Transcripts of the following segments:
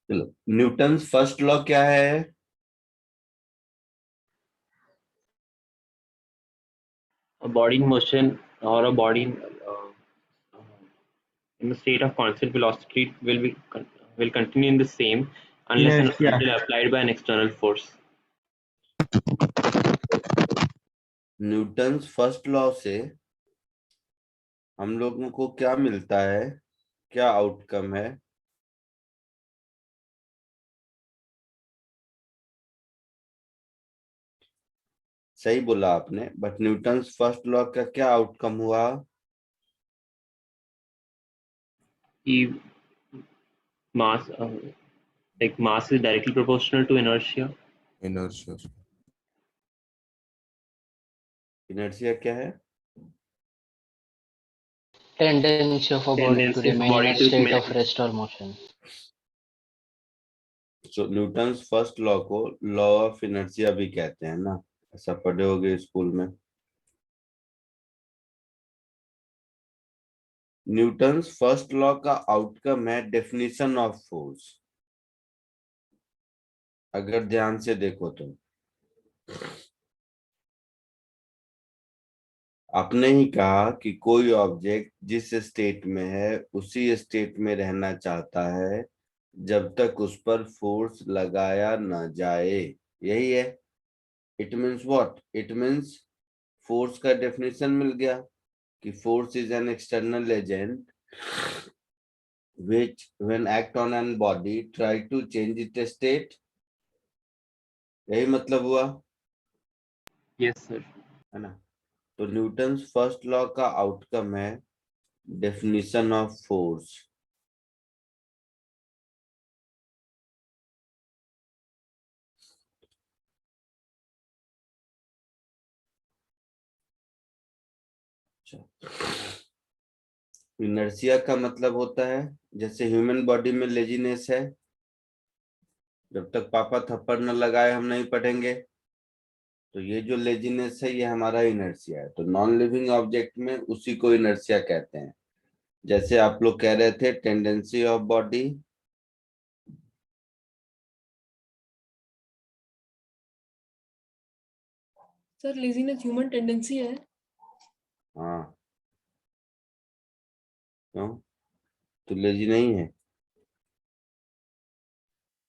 चलो, Newton first law क्या है? A body in motion or a body in a state of constant velocity will continue in the same unless and Inertia. until applied by an external force. Newton first law से हम लोगों को क्या मिलता है, क्या आउटकम है? सही बोला आपने, बट न्यूटन फर्स्ट लॉ का क्या आउटकम हुआ? E mass like mass is directly proportional to inertia. Inertia. Inertia क्या है? Tendency of a body to Tendency of remain in body a to state remain. of rest or motion. तो Newton first law को law of inertia भी कहते हैं ना, ऐसा पढ़े होगे स्कूल में। न्यूटन फर्स्ट लॉ का आउटकम है डेफिनेशन ऑफ फोर्स। अगर ध्यान से देखो तो आपने ही कहा कि कोई ऑब्जेक्ट जिस स्टेट में है उसी स्टेट में रहना चाहता है जब तक उस पर फोर्स लगाया न जाए। यही है। It means what? It means force का डेफिनेशन मिल गया कि force is an external agent which when act on an body try to change its state। यही मतलब हुआ Yes, sir. है ना। तो न्यूटन फर्स्ट लॉ का आउटकम है डेफिनेशन ऑफ फोर्स। इनर्शिया का मतलब होता है जैसे ह्यूमन बॉडी में लेजीनेस है, जब तक पापा थप्पड़ न लगाए हम नहीं पढ़ेंगे। तो ये जो लेजीनेस है ये हमारा इनर्शिया है। तो नॉन लिविंग ऑब्जेक्ट में उसी को इनर्शिया कहते हैं। जैसे आप लोग कह रहे थे tendency of body, sir laziness human tendency है। हाँ। क्यों? तो लेजी नहीं है?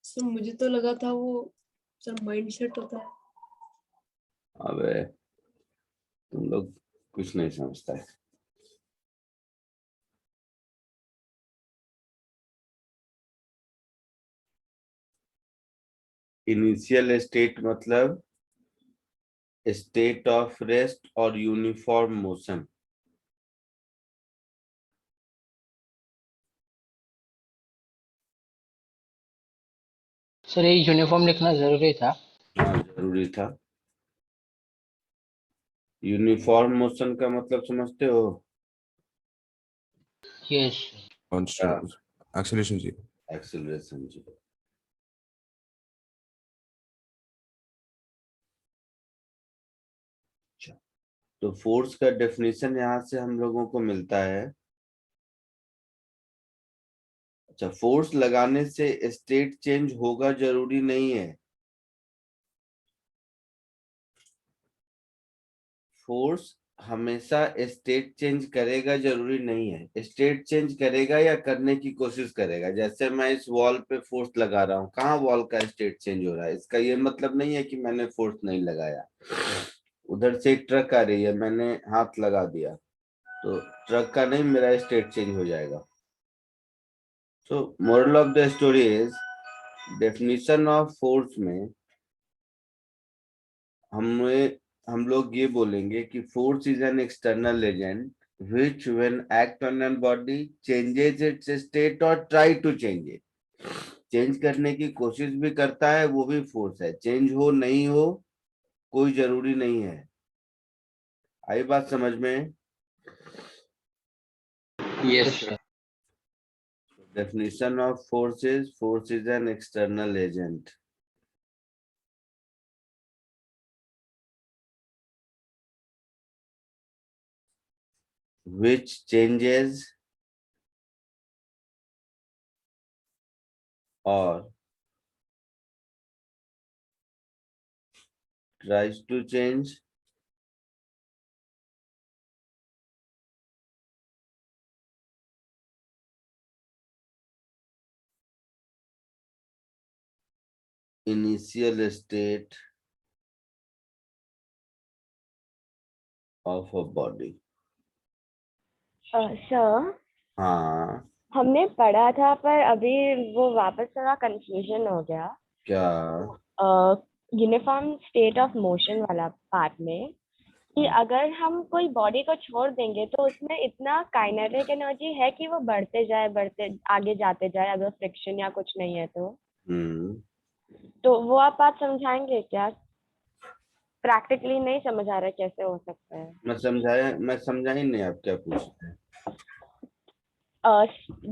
सर मुझे तो लगा था वो सर माइंड सेट होता है। अबे तुम लोग कुछ नहीं समझता है। इनिशियल स्टेट मतलब स्टेट ऑफ रेस्ट और यूनिफॉर्म मोशन। सर ये यूनिफॉर्म लिखना जरूरी था। हाँ जरूरी था। यूनिफॉर्म मोशन का मतलब समझते हो? Yes. Constant. Acceleration zero. Acceleration g. तो फोर्स का डेफिनेशन यहां से हम लोगों को मिलता है। अच्छा, फोर्स लगाने से स्टेट चेंज होगा जरूरी नहीं है। फोर्स हमेशा स्टेट चेंज करेगा जरूरी नहीं है। स्टेट चेंज करेगा या करने की कोशिश करेगा। जैसे मैं इस वॉल पे फोर्स लगा रहा हूँ, कहाँ वॉल का स्टेट चेंज हो रहा है? इसका ये मतलब नहीं है कि मैंने फोर्स नहीं लगाया। उधर से एक ट्रक आ रही है, मैंने हाथ लगा दिया तो ट्रक का नहीं, मेरा स्टेट चेंज हो जाएगा। सो moral of the story is definition of force में हम लोग ये बोलेंगे कि force is an external agent which when act on a body changes its state or try to change it। Change करने की कोशिश भी करता है, वो भी फोर्स है। चेंज हो नहीं हो कोई जरूरी नहीं है। आई बात समझ में? Yes, yes sir. Sir. definition of force is an external agent which changes और tries to change initial state of a body. Sir हाँ हमने पढ़ा था पर अभी वो वापस थोड़ा कंफ्यूजन हो गया क्या? यूनिफॉर्म स्टेट ऑफ मोशन वाला पार्ट में कि अगर हम कोई बॉडी को छोड़ देंगे तो उसमें इतना काइनेटिक एनर्जी है कि वो बढ़ते आगे जाते जाए अगर फ्रिक्शन या कुछ नहीं है तो वो आप बात समझाएंगे क्या? प्रैक्टिकली नहीं समझ आ रहा है कैसे हो सकता है। मैं समझा ही नहीं आप क्या पूछते हैं।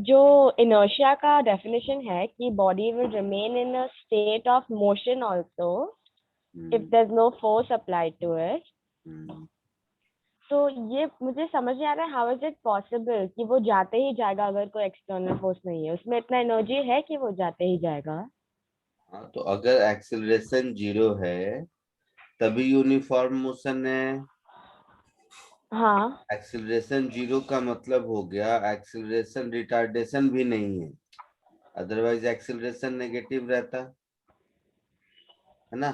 जो इनर्शिया का डेफिनेशन है कि body will remain in a state of motion also if there is no force applied to it. तो ये मुझे समझ नहीं आ रहा है हाउ इज इट पॉसिबल कि वो जाते ही जाएगा अगर कोई एक्सटर्नल फोर्स नहीं है, उसमें इतना एनर्जी है कि वो जाते ही जाएगा। हाँ तो अगर एक्सेलरेशन 0 है तभी यूनिफॉर्म मोशन है। हाँ एक्सेलरेशन 0 का मतलब हो गया एक्सेलरेशन रिटार्डेशन भी नहीं है, अदरवाइज एक्सेलरेशन नेगेटिव रहता है ना।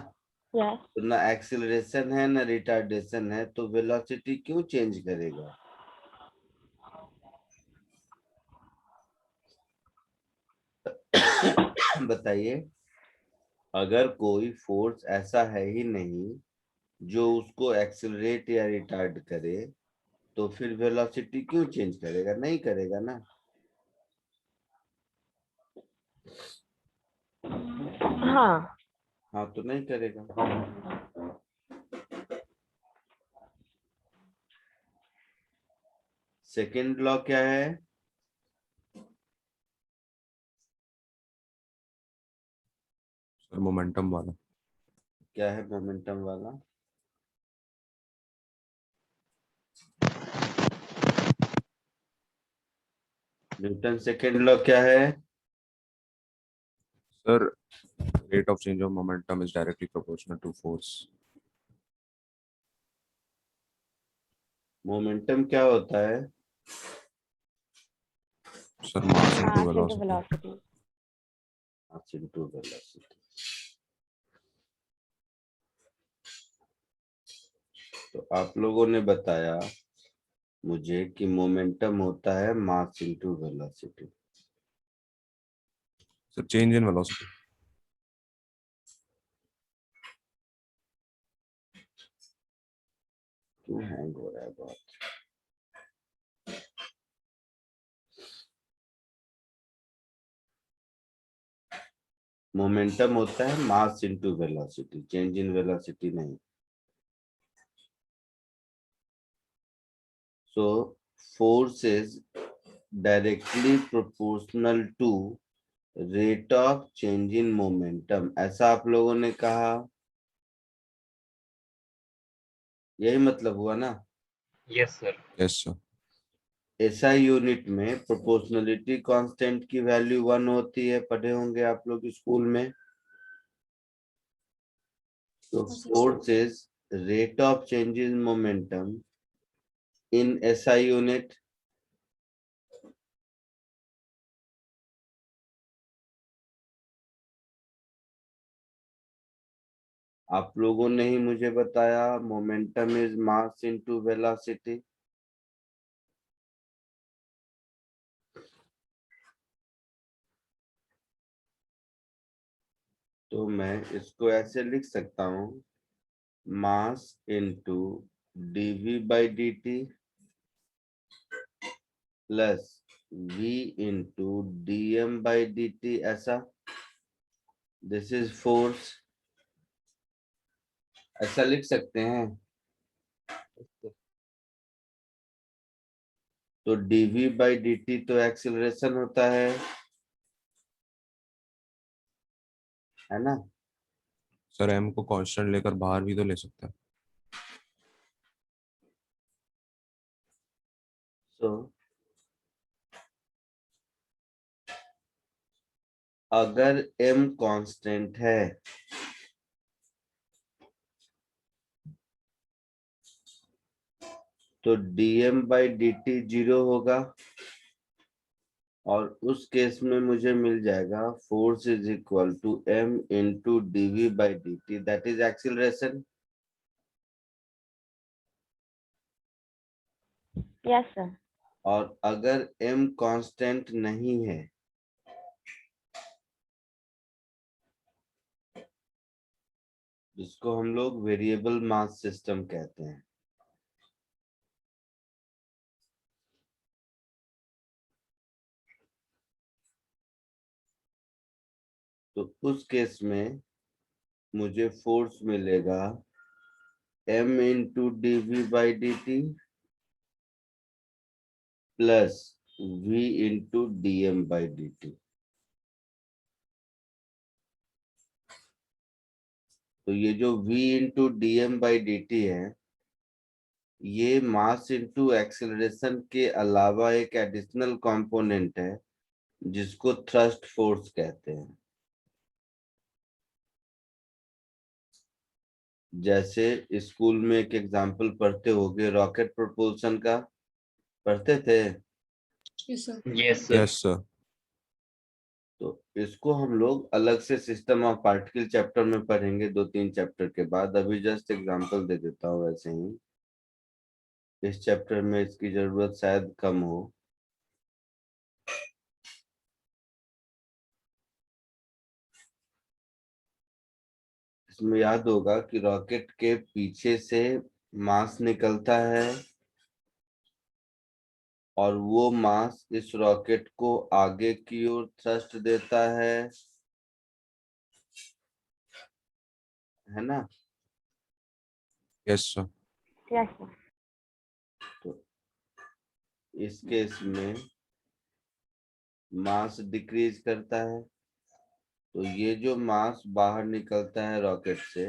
यस तो ना एक्सेलरेशन है ना रिटार्डेशन है, तो वेलोसिटी क्यों चेंज करेगा? बताइए, अगर कोई फोर्स ऐसा है ही नहीं जो उसको एक्सेलरेट या रिटार्ड करे तो फिर वेलोसिटी क्यों चेंज करेगा? नहीं करेगा ना। हाँ हाँ तो नहीं करेगा। सेकंड लॉ क्या है? सर मोमेंटम वाला। क्या है मोमेंटम वाला? न्यूटन सेकंड लॉ क्या है? Sir rate of change of momentum is directly proportional to force. Momentum क्या होता है? Sir mass into mass into velocity. Velocity. मास इनटू वेलोसिटी। तो आप लोगों ने बताया मुझे कि मोमेंटम होता है mass into velocity. Sir change in velocity. क्यों हैंग हो रहा है बहुत? मोमेंटम होता है mass into velocity, change in velocity नहीं। So force is directly proportional to rate of change in momentum, ऐसा आप लोगों ने कहा। यही मतलब हुआ ना। Yes, sir. Yes sir. SI unit में प्रोपोर्शनलिटी कांस्टेंट की वैल्यू 1 होती है, पढ़े होंगे आप लोग स्कूल में। तो force is rate of change in momentum in SI unit. आप लोगों ने ही मुझे बताया momentum is mass into velocity. तो मैं इसको ऐसे लिख सकता हूं, mass into DV by D T plus v into D M by D T, ऐसा। दिस इज फोर्स, ऐसा लिख सकते हैं। तो dv बाई डी टी तो एक्सीलरेशन होता है ना। सर m को कांस्टेंट लेकर बाहर भी तो ले सकते हैं। सो अगर m कांस्टेंट है तो dm बाई dt 0 होगा, और उस केस में मुझे मिल जाएगा force is equal to m into dv by dt, that is acceleration. Yes sir. और अगर m कांस्टेंट नहीं है जिसको हम लोग वेरिएबल मास सिस्टम कहते हैं, तो उस केस में मुझे फोर्स मिलेगा m into dv by dt plus v into dm by dt। तो ये जो v into dm by dt है, ये मास इंटू एक्सेलरेशन के अलावा एक एडिशनल कंपोनेंट है जिसको थ्रस्ट फोर्स कहते हैं। जैसे स्कूल में एक एग्जांपल पढ़ते होगे रॉकेट प्रोपल्शन का, पढ़ते थे। Yes, sir. Yes, sir. Yes, sir. तो इसको हम लोग अलग से सिस्टम ऑफ पार्टिकल चैप्टर में पढ़ेंगे 2-3 चैप्टर के बाद। अभी जस्ट एग्जांपल दे देता हूँ वैसे ही, इस चैप्टर में इसकी जरूरत शायद कम हो। इसमें याद होगा कि रॉकेट के पीछे से मास निकलता है और वो मास इस रॉकेट को आगे की ओर थ्रस्ट देता है ना। Yes, sir. Yes sir. तो इस केस में मास डिक्रीज करता है, तो ये जो मास बाहर निकलता है रॉकेट से,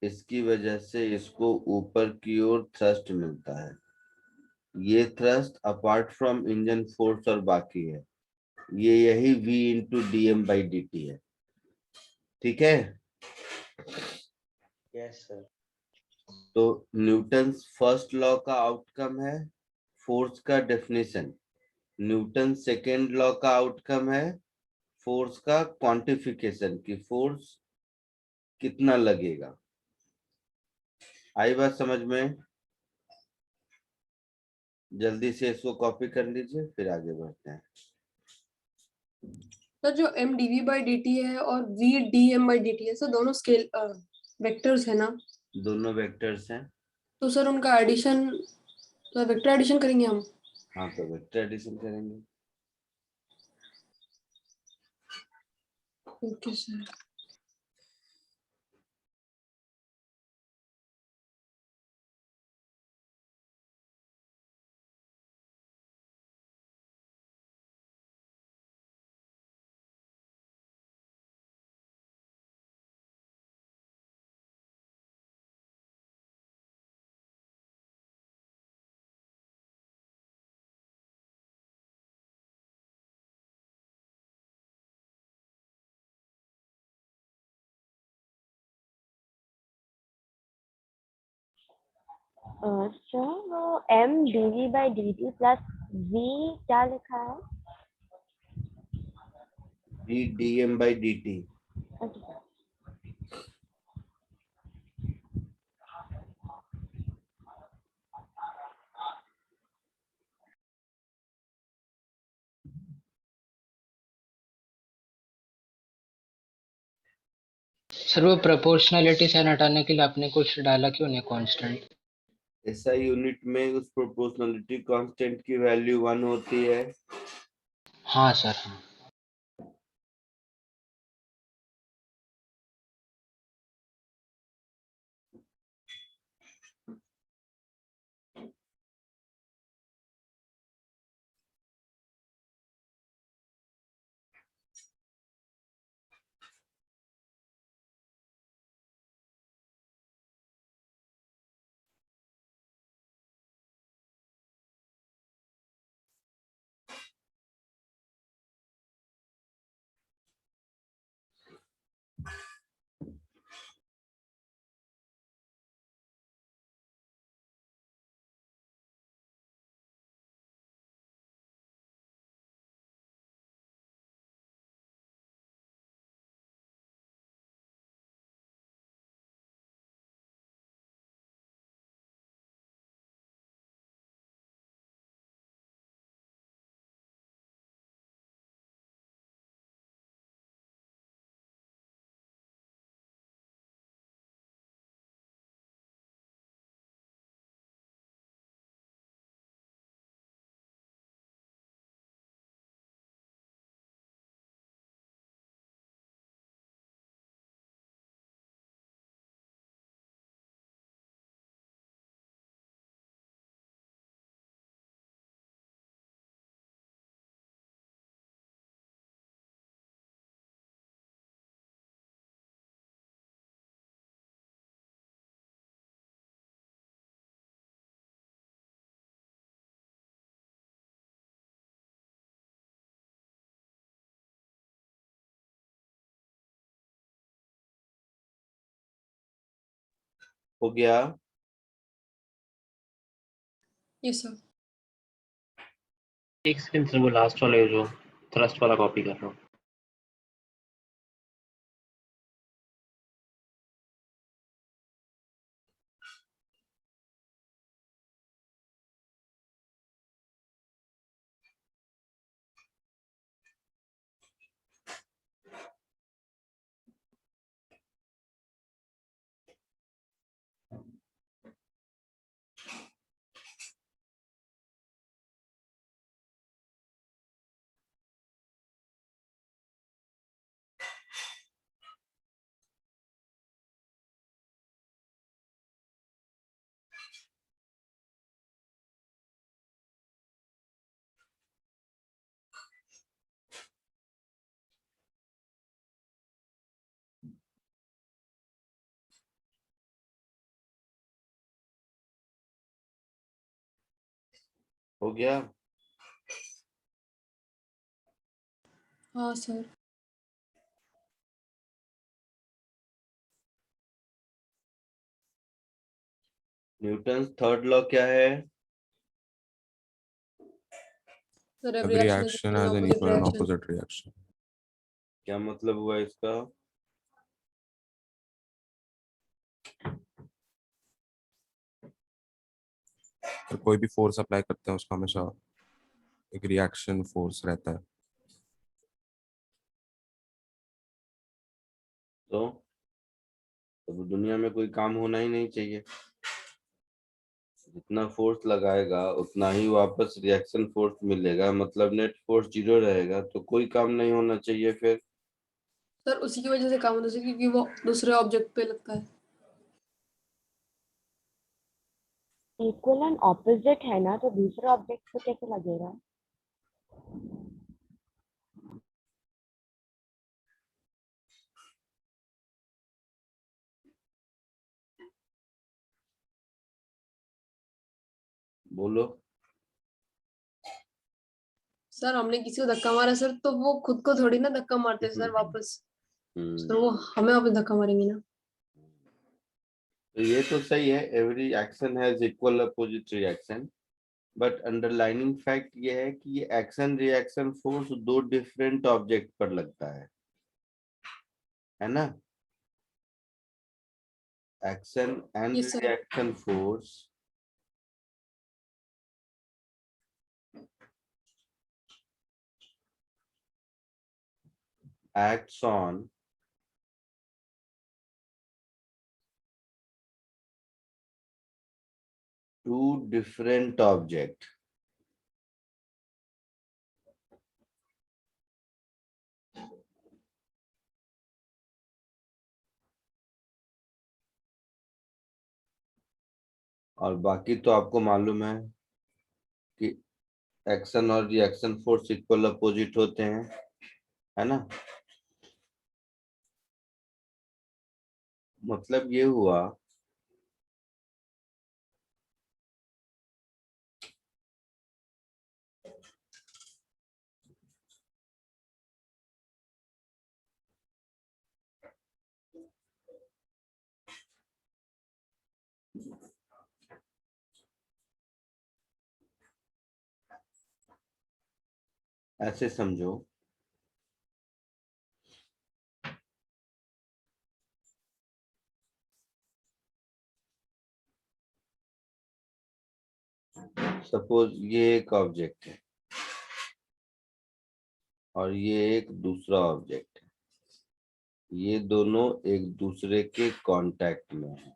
इसकी वजह से इसको ऊपर की ओर थ्रस्ट मिलता है। ये thrust apart from engine force और बाकी है, ये यही v into D M by D T है। ठीक है। Yes, sir. तो न्यूटन फर्स्ट लॉ का आउटकम है फोर्स का डेफिनेशन, न्यूटन सेकेंड लॉ का आउटकम है फोर्स का क्वांटिफिकेशन, की फोर्स कितना लगेगा। आई बात समझ में? जल्दी से इसको कॉपी कर लीजिए, फिर आगे बढ़ते हैं। सर जो m dv by dt है और v dm by dt है सर, दोनों स्केल वेक्टर्स है ना? दोनों वेक्टर्स हैं। तो सर उनका एडिशन, तो वेक्टर एडिशन करेंगे हम। हाँ, तो वेक्टर एडिशन करेंगे। Okay sir. सर वो m dv by dt plus v क्या लिखा है? v D M by D T. Okay, sir. Sir वो प्रोपोर्शनैलिटी साइन हटाने के लिए आपने कुछ डाला क्यों नहीं कांस्टेंट? ऐसा यूनिट में उस प्रोपोर्शनलिटी कांस्टेंट की वैल्यू 1 होती है। हाँ सर, हाँ। हो गया? Yes sir. एक सेकंड सर, वो लास्ट वाला है जो थ्रस्ट वाला कॉपी कर रहा हूँ। हो गया? हाँ सर। न्यूटन थर्ड लॉ क्या है? Sir Every action has an equal and opposite reaction. क्या मतलब हुआ इसका? तो कोई भी फोर्स अप्लाई करते हैं उसका हमेशा एक रिएक्शन फोर्स रहता है। तो दुनिया में कोई काम होना ही नहीं चाहिए। जितना फोर्स लगाएगा उतना ही वापस रिएक्शन फोर्स मिलेगा, मतलब नेट फोर्स 0 रहेगा, तो कोई काम नहीं होना चाहिए फिर। सर उसी की वजह से काम होता है क्योंकि वो दूसरे ऑब्जेक्ट पे लगता है। इक्वल एंड ऑपोजिट है ना, तो दूसरे ऑब्जेक्ट पे कैसे लगेगा? बोलो। सर हमने किसी को धक्का मारा सर, तो वो खुद को थोड़ी ना धक्का मारते सर वापस। सर वो हमें वापस धक्का मारेंगे ना। तो ये तो सही है, every action has equal opposite reaction, but underlining fact ये है कि ये एक्शन रिएक्शन फोर्स दो डिफरेंट ऑब्जेक्ट पर लगता है ना? Action and Yes, sir. Reaction force acts on two different object. और बाकी तो आपको मालूम है कि एक्शन और रिएक्शन फोर्स इक्वल अपोजिट होते हैं, है ना? मतलब ये हुआ ऐसे समझो, सपोज ये एक ऑब्जेक्ट है और ये एक दूसरा ऑब्जेक्ट है, ये दोनों एक दूसरे के कांटेक्ट में है।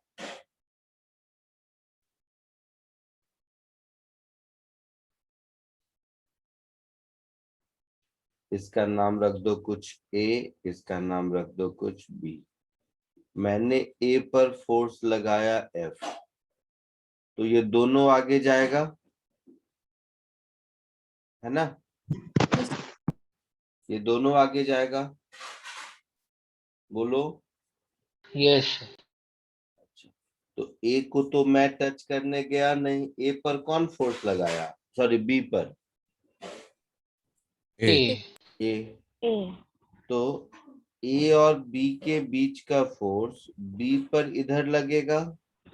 इसका नाम रख दो कुछ ए, इसका नाम रख दो कुछ बी। मैंने ए पर फोर्स लगाया एफ, तो ये दोनों आगे जाएगा, है ना? ये दोनों आगे जाएगा, बोलो। यस। अच्छा, तो ए को तो मैं टच करने गया नहीं, ए पर कौन फोर्स लगाया? सॉरी, बी पर। ए। ए। ए। तो ए और बी के बीच का फोर्स बी पर इधर लगेगा,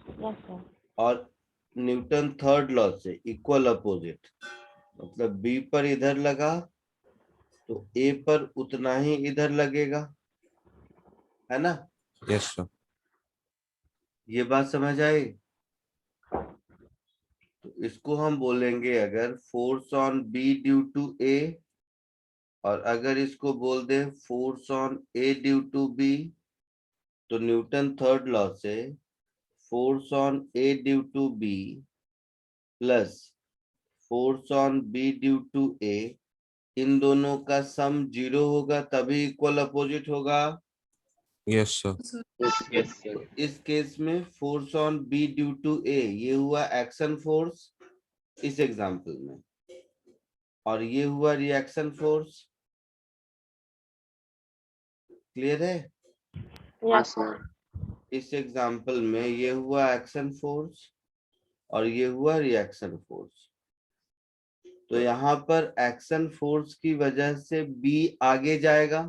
यस सर। और न्यूटन थर्ड लॉ से इक्वल अपोजिट, मतलब बी पर इधर लगा तो ए पर उतना ही इधर लगेगा, है ना? Yes sir. ये बात समझ आई? तो इसको हम बोलेंगे अगर force on b due to a, और अगर इसको बोल दे force on a due to b, तो न्यूटन थर्ड लॉ से force on a due to b plus force on b due to a, इन दोनों का सम 0 होगा तभी इक्वल अपोजिट होगा। Yes sir. Sir Yes, yes. इस केस में force on b due to ए ये हुआ एक्शन फोर्स इस एग्जांपल में, और ये हुआ रिएक्शन फोर्स। क्लियर है? Yes sir. इस एग्जांपल में ये हुआ एक्शन फोर्स और ये हुआ रिएक्शन फोर्स। तो यहाँ पर एक्शन फोर्स की वजह से बी आगे जाएगा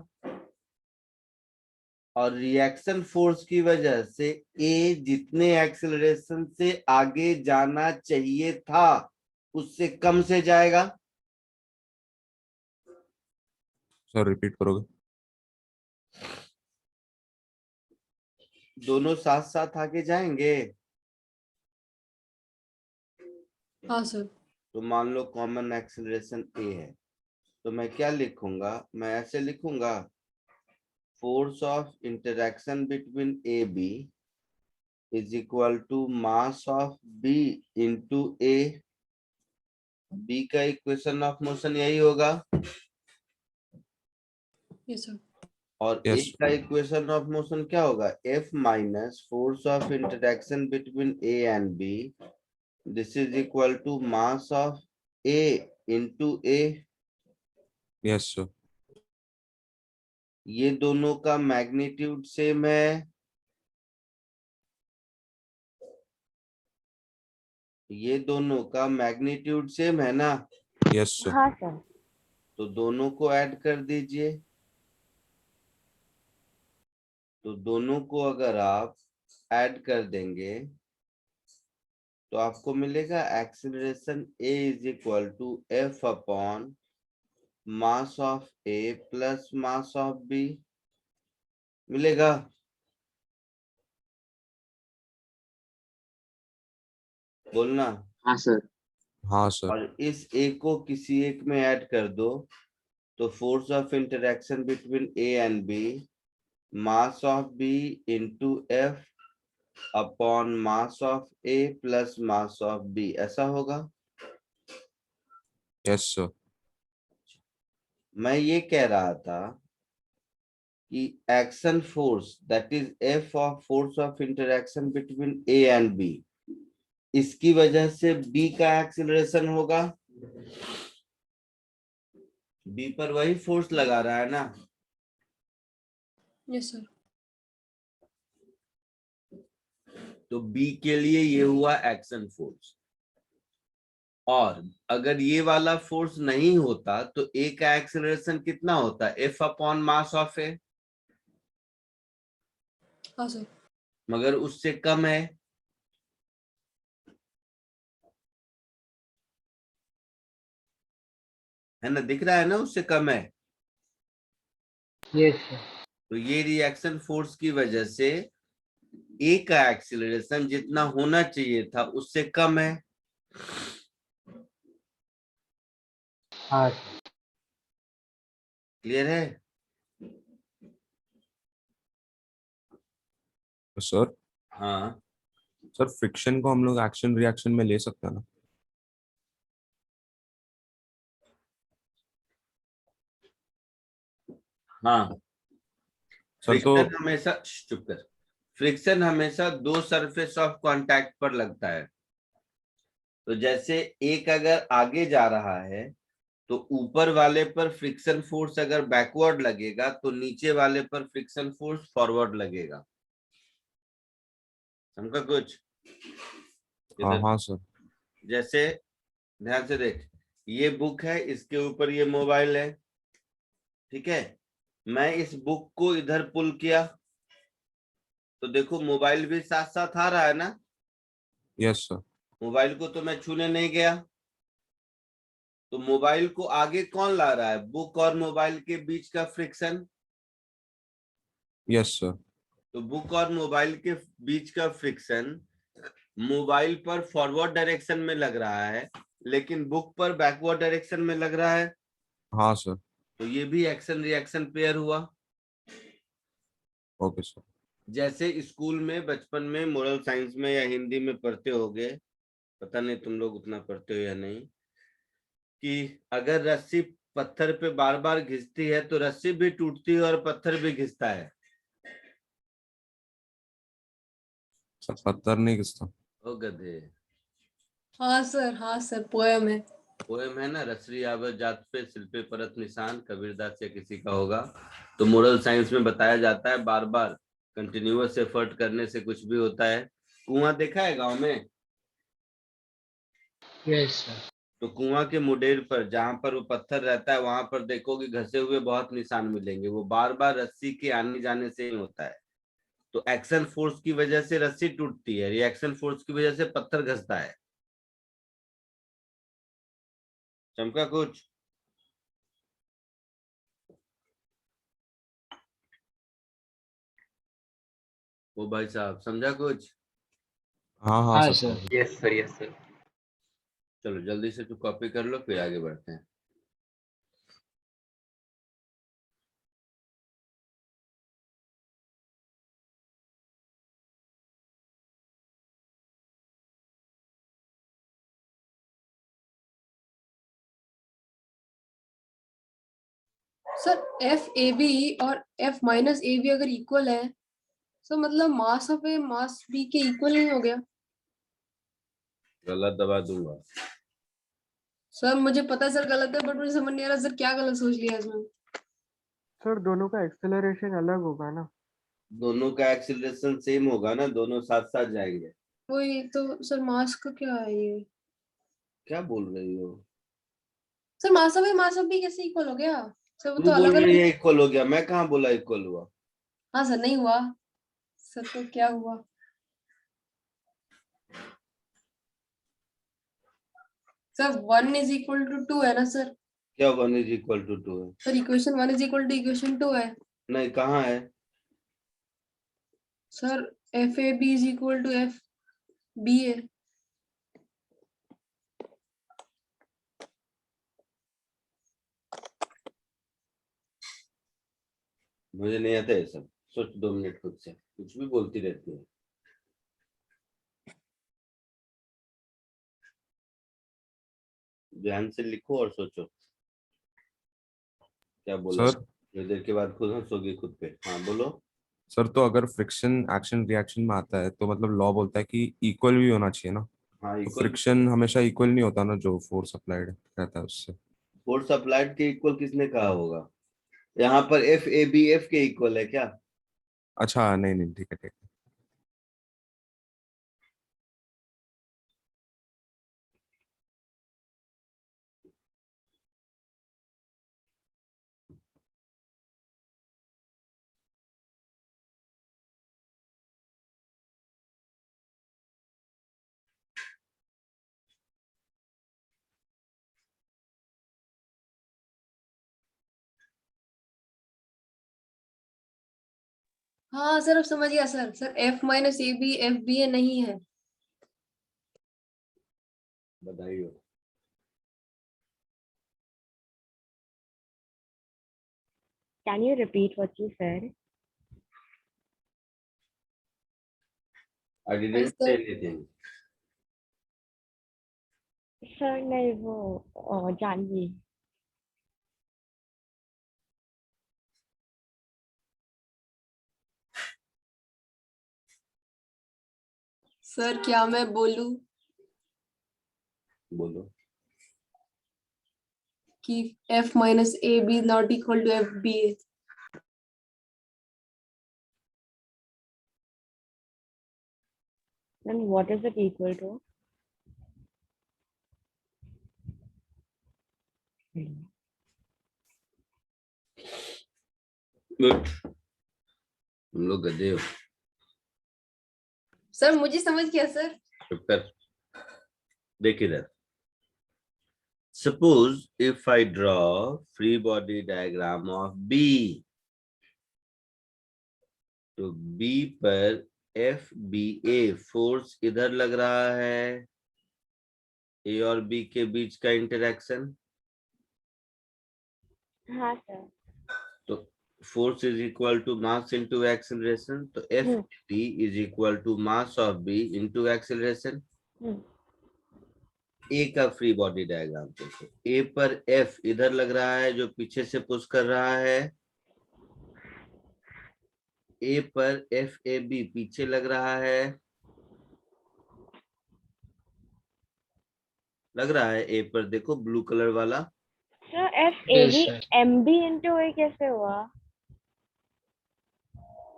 और रिएक्शन फोर्स की वजह से ए जितने एक्सेलरेशन से आगे जाना चाहिए था उससे कम से जाएगा। सर रिपीट करोगे? दोनों साथ साथ आगे जाएंगे। हाँ सर। तो मान लो कॉमन एक्सेलरेशन ए है, तो मैं क्या लिखूंगा? मैं ऐसे लिखूंगा, force of interaction between A B is equal to mass of B into A. B का इक्वेशन ऑफ मोशन यही होगा, यस सर। और ए Yes. का इक्वेशन ऑफ मोशन क्या होगा? F minus force of interaction between A and B, this is equal to mass of A into A. Yes sir. ये दोनों का मैग्नीट्यूड सेम है, ये दोनों का मैग्नीट्यूड सेम है ना? Yes sir. हाँ सर। तो दोनों को ऐड कर दीजिए। तो दोनों को अगर आप ऐड कर देंगे तो आपको मिलेगा acceleration A is equal to F upon mass of A plus mass of B मिलेगा। बोलना। हाँ सर। हाँ सर। और इस ए को किसी एक में ऐड कर दो तो force of interaction between A and B mass of B into F upon mass of A plus mass of B, ऐसा होगा। Yes sir. मैं ये कह रहा था कि action force that is F of force of interaction between A and B, इसकी वजह से बी का एक्सीलरेशन होगा। बी पर वही फोर्स लगा रहा है ना? Yes sir. तो बी के लिए ये हुआ एक्शन फोर्स, और अगर ये वाला फोर्स नहीं होता तो ए का एक्सीलरेशन कितना होता? एफ अपॉन मास ऑफ ए, हाँ सर। मगर उससे कम है ना? दिख रहा है ना, उससे कम है। Yes sir. तो ये रिएक्शन फोर्स की वजह से ए का एक्सीलरेशन जितना होना चाहिए था उससे कम है। हाँ सर। क्लियर है? सर हाँ सर फ्रिक्शन को हम लोग एक्शन रिएक्शन में ले सकते हैं ना? हाँ। सर तो फ्रिक्शन हमेशा, चुप कर, फ्रिक्शन हमेशा दो सरफेस ऑफ कांटेक्ट पर लगता है। तो जैसे एक अगर आगे जा रहा है तो ऊपर वाले पर फ्रिक्शन फोर्स अगर बैकवर्ड लगेगा तो नीचे वाले पर फ्रिक्शन फोर्स फॉरवर्ड लगेगा। समझा कुछ? हाँ हाँ सर। जैसे ध्यान से देख, ये बुक है, इसके ऊपर ये मोबाइल है, ठीक है? मैं इस बुक को इधर पुल किया तो देखो मोबाइल भी साथ साथ आ रहा है ना? Yes sir. मोबाइल को तो मैं छूने नहीं गया, तो मोबाइल को आगे कौन ला रहा है? बुक और मोबाइल के बीच का फ्रिक्शन। Yes sir. तो बुक और मोबाइल के बीच का फ्रिक्शन मोबाइल पर फॉरवर्ड डायरेक्शन में लग रहा है, लेकिन बुक पर बैकवर्ड डायरेक्शन में लग रहा है। हाँ सर। तो ये भी एक्शन रिएक्शन पेयर हुआ। Okay sir. जैसे स्कूल में बचपन में मोरल साइंस में या हिंदी में पढ़ते होगे, पता नहीं तुम लोग उतना पढ़ते हो या नहीं, कि अगर रस्सी पत्थर पे बार बार घिसती है तो रस्सी भी टूटती है और पत्थर भी घिसता है। सर पत्थर नहीं घिसता। ओ गधे। हाँ सर पोएम है। पोएम है ना, रसरी आवत जात पे सिल पे परत निशान, कबीरदास या किसी का होगा। तो मोरल साइंस में बताया जाता है बार बार कंटिन्यूअस एफर्ट करने से कुछ भी होता है। कुआं देखा है गांव में? Yes sir. तो कुआं के मुडेर पर जहां पर वो पत्थर रहता है वहां पर देखोगे घसे हुए बहुत निशान मिलेंगे। वो बार बार रस्सी के आने जाने से ही होता है। तो एक्शन फोर्स की वजह से रस्सी टूटती है, रिएक्शन फोर्स की वजह से पत्थर घसता है। चमका कुछ? वो भाई साहब समझा कुछ? हाँ हाँ हाँ sir. Sir. Yes sir, yes sir. चलो जल्दी से तू कॉपी कर लो, फिर आगे बढ़ते हैं। सर एफ ए बी और एफ माइनस ए बी अगर इक्वल है तो मतलब mass of A mass B के इक्वल नहीं हो गया? गलत दबा दूंगा। सर मुझे पता है सर गलत है, बट मुझे समझ नहीं आ रहा सर क्या गलत सोच लिया इसमें। सर दोनों का एक्सेलरेशन अलग होगा ना? दोनों का एक्सीलरेशन सेम होगा ना, दोनों साथ साथ जाएंगे। वही तो सर, मास का क्या है ये? क्या बोल रही हो? सर मास ऑफ बी कैसे इक्वल हो गया? सर वो तू तो अलग बोल रही अलग। है इक्वल हो गया, मैं कहाँ बोला इक्वल हुआ? हाँ सर नहीं हुआ। सर तो क्या हुआ? सर 1 इज इक्वल टू 2 है ना सर? क्या 1 इज इक्वल टू 2 है? Sir equation 1 is equal to equation 2 है। नहीं, कहाँ है? Sir F A B is equal to F B है। मुझे नहीं आता ये सब। सोच 2 मिनट खुद से, कुछ भी बोलती रहती है। ध्यान से लिखो और सोचो क्या बोला। सर थोड़ी देर के बाद खुद हंसोगी खुद पे। हाँ बोलो। सर तो अगर फ्रिक्शन एक्शन रिएक्शन में आता है तो मतलब लॉ बोलता है कि इक्वल भी होना चाहिए ना। हाँ तो इक्वल। फ्रिक्शन हमेशा इक्वल नहीं होता ना, जो फोर्स अप्लाइड रहता है उससे। फोर्स अप्लाइड के इक्वल किसने कहा होगा? यहाँ पर एफ ए बी एफ के इक्वल है क्या? अच्छा नहीं नहीं, ठीक है ठीक है। हाँ सर अब समझ गया sir. Sir F minus A B F B A नहीं है। बधाई हो। Can you repeat what you said? I didn't say anything. Sir नहीं, वो जानवी। सर क्या मैं बोलूं बोलो। कि F minus A B not equal to F B A? Then what is it equal to? Good. तुम लोग गधे हो। सर मुझे समझ गया सर। चुप कर, देख इधर। Suppose if I draw free body diagram of B, तो B पर FBA फोर्स इधर लग रहा है, A और B के बीच का इंटरेक्शन, हाँ सर। तो force is equal to mass into acceleration, तो FB is equal to mass of B into acceleration. A का फ्री बॉडी डायग्राम देखो, ए पर F इधर लग रहा है जो पीछे से पुश कर रहा है, ए पर FAB पीछे लग रहा है, लग रहा है ए पर, देखो ब्लू कलर वाला। Sir Yes, FAB sir. MB into A कैसे हुआ?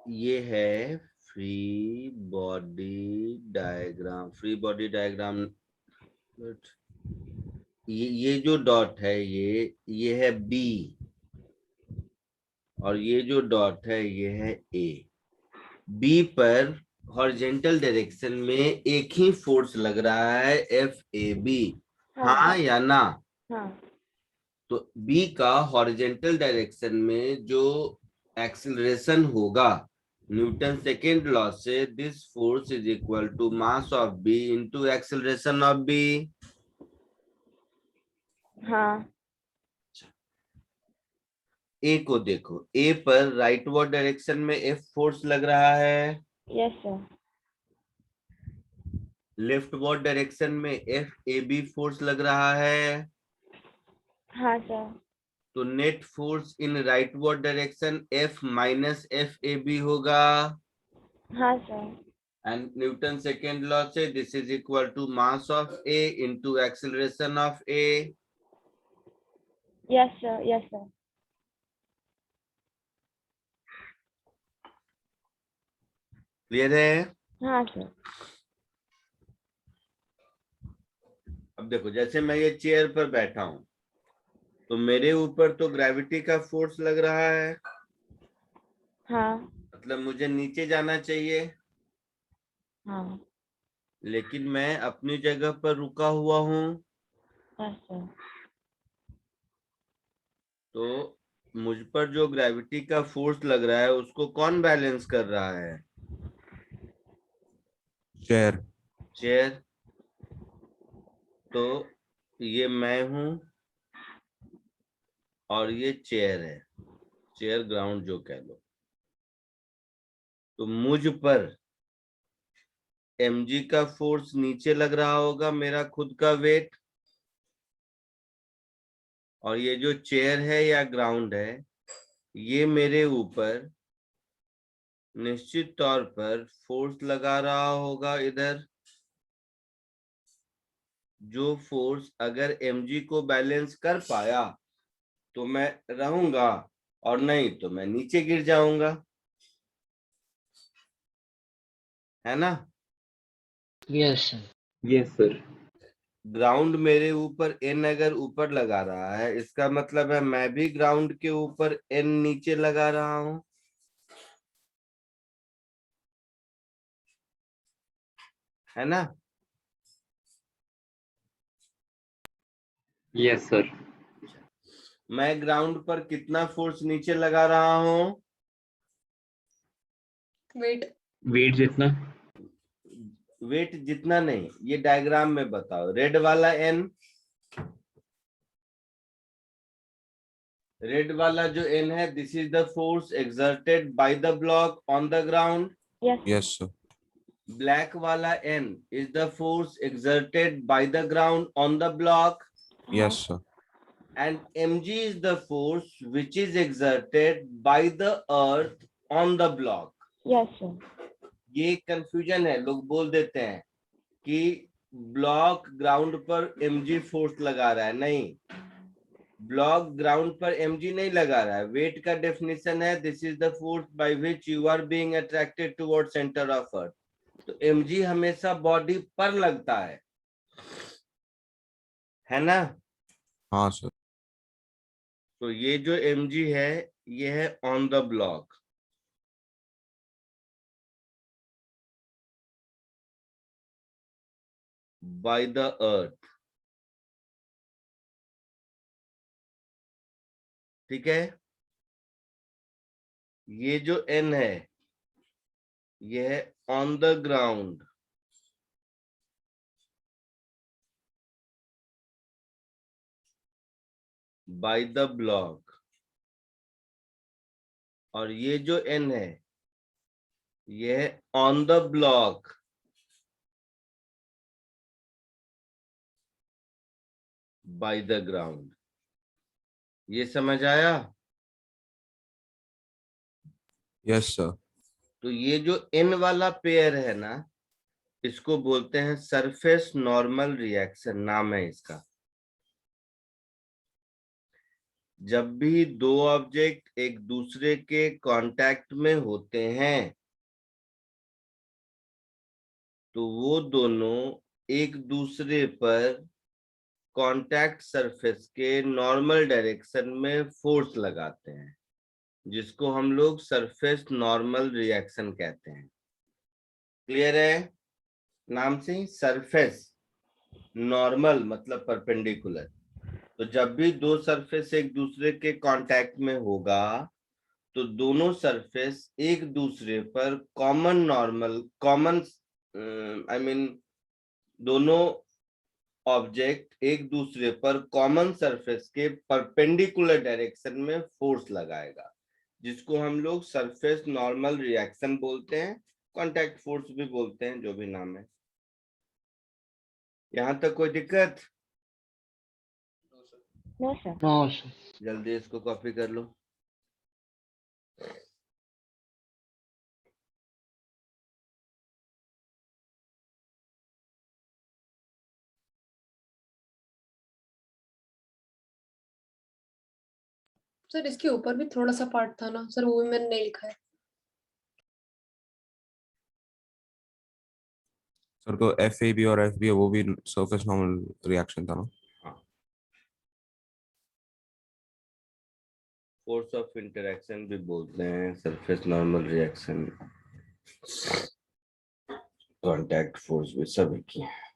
ये है free body diagram, free body diagram. ये जो डॉट है ये है बी, और ये जो डॉट है ये है ए। बी पर हॉरिजॉन्टल डायरेक्शन में एक ही फोर्स लग रहा है FAB, हाँ या ना? हाँ। तो बी का हॉरिजॉन्टल डायरेक्शन में जो एक्सीलरेशन होगा न्यूटन सेकेंड लॉ से, this force is equal to mass of B into acceleration of B. हाँ। ए को देखो, ए पर राइटवर्ड डायरेक्शन में F फोर्स लग रहा है, यस सर। लेफ्टवर्ड डायरेक्शन में FAB फोर्स लग रहा है, हाँ सर। तो net force in rightward direction F minus FAB होगा, हाँ sir. And Newton second law से this is equal to mass of A into acceleration of A। Yes sir. Yes sir. Clear है? हाँ सर। अब देखो, जैसे मैं ये चेयर पर बैठा हूं तो मेरे ऊपर तो ग्रेविटी का फोर्स लग रहा है, हाँ। मतलब मुझे नीचे जाना चाहिए, हाँ। लेकिन मैं अपनी जगह पर रुका हुआ हूँ, यस सर। तो मुझ पर जो ग्रेविटी का फोर्स लग रहा है उसको कौन बैलेंस कर रहा है? चेयर। चेयर। तो ये मैं हूं और ये चेयर है, चेयर ग्राउंड जो कह लो। तो मुझ पर mg का फोर्स नीचे लग रहा होगा, मेरा खुद का वेट, और ये जो चेयर है या ग्राउंड है ये मेरे ऊपर निश्चित तौर पर फोर्स लगा रहा होगा इधर, जो फोर्स अगर mg को बैलेंस कर पाया तो मैं रहूंगा, और नहीं तो मैं नीचे गिर जाऊंगा, है ना? Yes, sir. Yes, sir. Ground मेरे ऊपर n अगर ऊपर लगा रहा है, इसका मतलब है मैं भी ग्राउंड के ऊपर n नीचे लगा रहा हूं, है ना? Yes, sir. मैं ग्राउंड पर कितना फोर्स नीचे लगा रहा हूं? वेट। Weight जितना? वेट जितना नहीं, ये डायग्राम में बताओ। रेड वाला n, रेड वाला जो n है, this is the force exerted by the block on the ground. Yes Yes, sir. Black वाला n is the force exerted by the ground on the block, Yes, sir. and mg is the force which is exerted by the earth on the block. Yes sir. ये confusion है, लोग बोल देते हैं कि block ground पर mg force लगा रहा है, नहीं, ब्लॉक ग्राउंड पर mg नहीं लगा रहा है। वेट का डेफिनेशन है this is the force by which you are being attracted toward centre of earth, तो mg हमेशा बॉडी पर लगता है ना? हाँ सर। तो ये जो mg है ये है on the block, by the earth. ठीक है, ये जो n है ये है on the ground by the block, और ये जो n है ये है on the block by the ground. ये समझ आया? Yes sir. तो ये जो n वाला पेयर है ना, इसको बोलते हैं सरफेस नॉर्मल रिएक्शन, नाम है इसका। जब भी दो ऑब्जेक्ट एक दूसरे के कांटेक्ट में होते हैं तो वो दोनों एक दूसरे पर कांटेक्ट सरफेस के नॉर्मल डायरेक्शन में फोर्स लगाते हैं, जिसको हम लोग सरफेस नॉर्मल रिएक्शन कहते हैं। क्लियर है? नाम से ही सरफेस नॉर्मल मतलब परपेंडिकुलर। तो जब भी दो सरफेस एक दूसरे के कांटेक्ट में होगा तो दोनों सरफेस एक दूसरे पर कॉमन नॉर्मल दोनों ऑब्जेक्ट एक दूसरे पर कॉमन सरफेस के परपेंडिकुलर डायरेक्शन में फोर्स लगाएगा, जिसको हम लोग सरफेस नॉर्मल रिएक्शन बोलते हैं, कांटेक्ट फोर्स भी बोलते हैं, जो भी नाम है। यहां तक कोई दिक्कत? No sir. No sir. जल्दी इसको कॉपी कर लो। सर इसके ऊपर भी थोड़ा सा पार्ट था ना सर, वो भी मैंने नहीं लिखा है। सर तो FAB और FB वो भी सरफेस नॉर्मल रिएक्शन था ना? फोर्स ऑफ इंटरेक्शन भी बोलते हैं, surface normal reaction, contact force भी, सब एक ही है।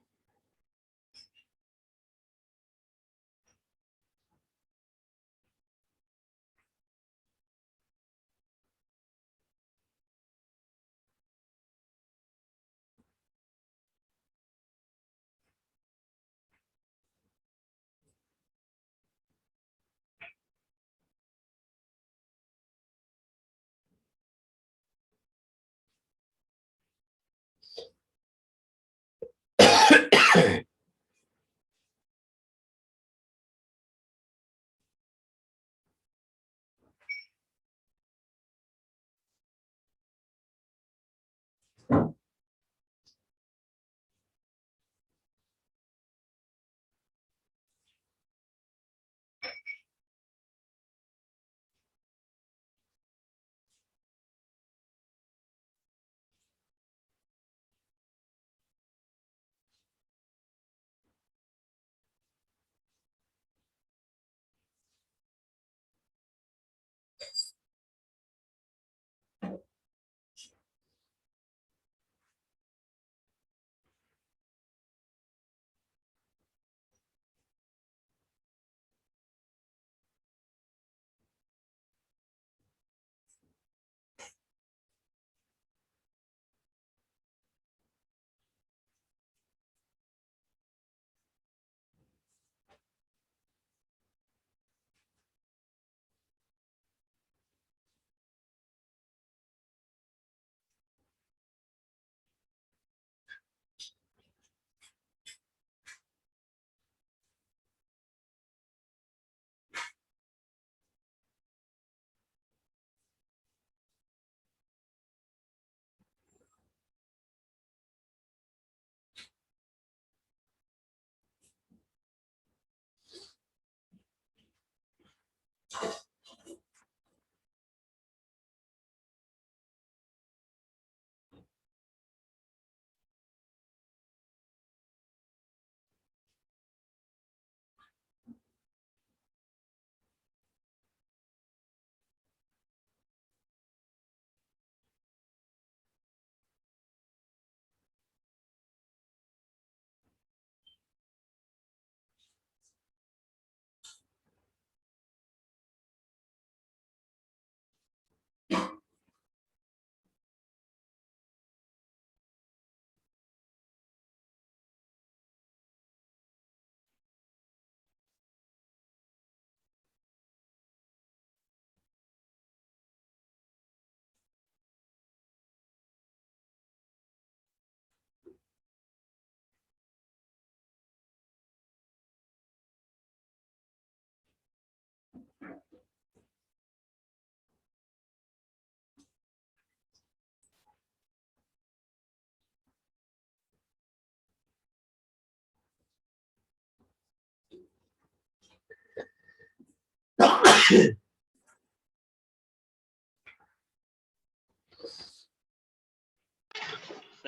सर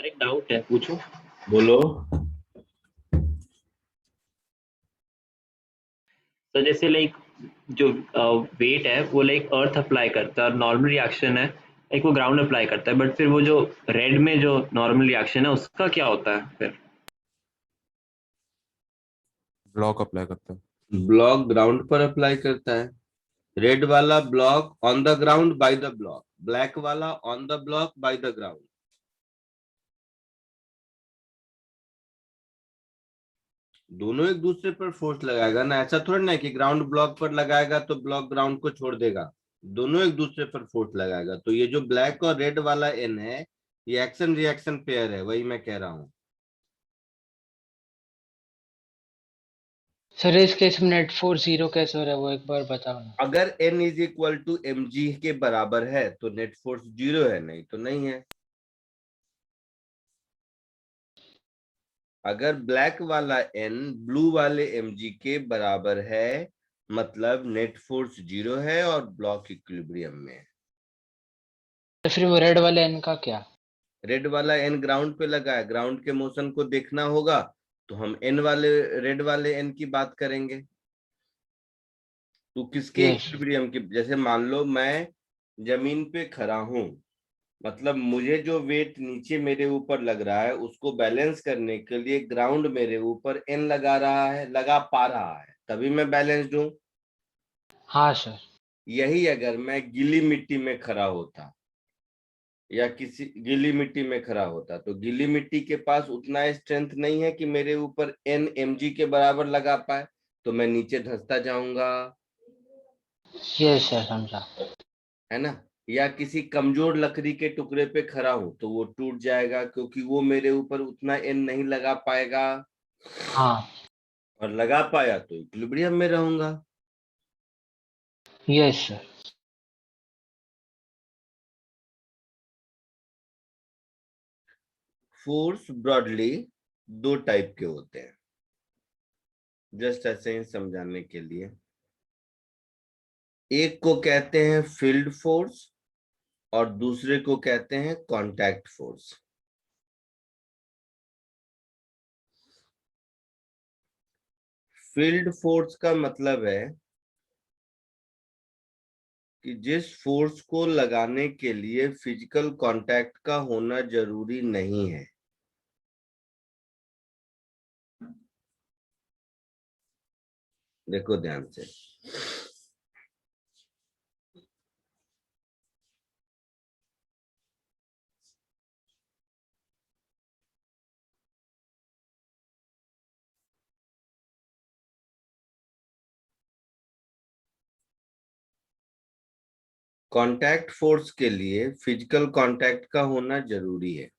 एक डाउट है, पूछूं? बोलो। तो जैसे लाइक जो वेट है वो लाइक अर्थ अप्लाई करता है और नॉर्मल रिएक्शन है लाइक वो ग्राउंड अप्लाई करता है, बट फिर वो जो रेड में जो नॉर्मल रिएक्शन है उसका क्या होता है फिर? ब्लॉक अप्लाई करते हैं। ब्लॉक ग्राउंड पर अप्लाई करता है। रेड वाला block on the ground by the block, black वाला on the block by the ground. दोनों एक दूसरे पर फोर्स लगाएगा ना, ऐसा थोड़ी ना है कि ग्राउंड ब्लॉक पर लगाएगा तो ब्लॉक ग्राउंड को छोड़ देगा। दोनों एक दूसरे पर फोर्स लगाएगा। तो ये जो ब्लैक और रेड वाला एन है, ये एक्शन रिएक्शन पेयर है, वही मैं कह रहा हूँ। सर इस केस में नेट फोर्स 0 कैसे हो रहा है वो एक बार बताओ ना। अगर n is equal to mg के बराबर है तो नेट फोर्स 0 है, नहीं तो नहीं है। अगर ब्लैक वाला n ब्लू वाले mg के बराबर है मतलब नेट फोर्स 0 है और ब्लॉक इक्विलिब्रियम में है। तो फिर वो रेड वाले एन का क्या? रेड वाला n ग्राउंड पे लगा है, ग्राउंड के मोशन को देखना होगा तो हम n वाले रेड वाले n की बात करेंगे। तो किसके यस इक्विलिब्रियम की? जैसे मान लो मैं जमीन पे खड़ा हूं, मतलब मुझे जो वेट नीचे मेरे ऊपर लग रहा है उसको बैलेंस करने के लिए ग्राउंड मेरे ऊपर n लगा रहा है, लगा पा रहा है, तभी मैं बैलेंस्ड हूं। हाँ सर। यही अगर मैं गीली मिट्टी में खड़ा होता या किसी गीली मिट्टी में खड़ा होता तो गीली मिट्टी के पास उतना स्ट्रेंथ नहीं है कि मेरे ऊपर n mg के बराबर लगा पाए, तो मैं नीचे धंसता जाऊंगा, यस सर समझा। है ना। या किसी कमजोर लकड़ी के टुकड़े पे खड़ा हूं तो वो टूट जाएगा क्योंकि वो मेरे ऊपर उतना n नहीं लगा पाएगा, हाँ और लगा पाया तो इक्विलिब्रियम में रहूंगा। Yes sir. फोर्स ब्रॉडली दो टाइप के होते हैं, जस्ट ऐसे ही समझाने के लिए। एक को कहते हैं फील्ड फोर्स और दूसरे को कहते हैं कांटेक्ट फोर्स। फील्ड फोर्स का मतलब है कि जिस फोर्स को लगाने के लिए फिजिकल कांटेक्ट का होना जरूरी नहीं है। देखो ध्यान से, कांटेक्ट फोर्स के लिए फिजिकल कांटेक्ट का होना जरूरी है।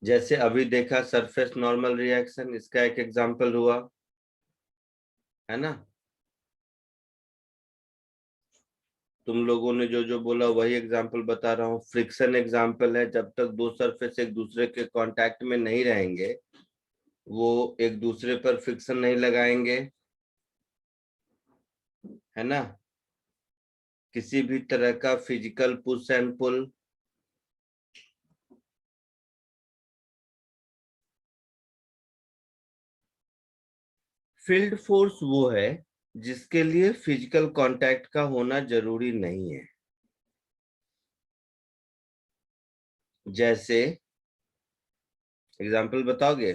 जैसे अभी देखा सरफेस नॉर्मल रिएक्शन, इसका एक एग्जांपल हुआ, है ना। तुम लोगों ने जो जो बोला वही एग्जांपल बता रहा हूँ। फ्रिक्शन एग्जांपल है, जब तक दो सरफेस एक दूसरे के कांटेक्ट में नहीं रहेंगे वो एक दूसरे पर फ्रिक्शन नहीं लगाएंगे, है ना। किसी भी तरह का physical push and pull, field force वो है जिसके लिए फिजिकल कांटेक्ट का होना जरूरी नहीं है। जैसे एग्जांपल बताओगे?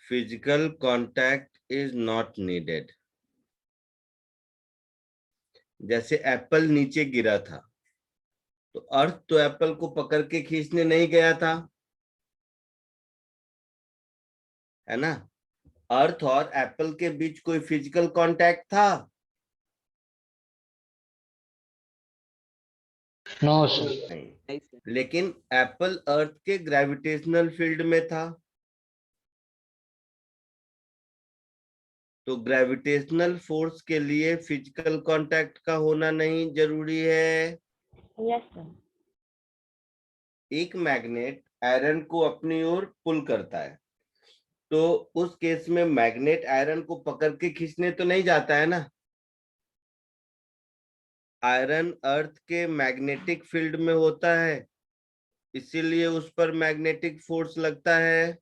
Physical contact is not needed. जैसे एप्पल नीचे गिरा था तो अर्थ तो एप्पल को पकड़ के खींचने नहीं गया था, है ना। अर्थ और एप्पल के बीच कोई फिजिकल कांटेक्ट था? No sir. नहीं, लेकिन एप्पल अर्थ के ग्रेविटेशनल फील्ड में था, तो ग्रेविटेशनल फोर्स के लिए फिजिकल कांटेक्ट का होना नहीं जरूरी है। Yes sir. एक मैग्नेट आयरन को अपनी ओर पुल करता है, तो उस केस में मैग्नेट आयरन को पकड़ के खींचने तो नहीं जाता है ना। आयरन अर्थ के मैग्नेटिक फील्ड में होता है, इसीलिए उस पर मैग्नेटिक फोर्स लगता है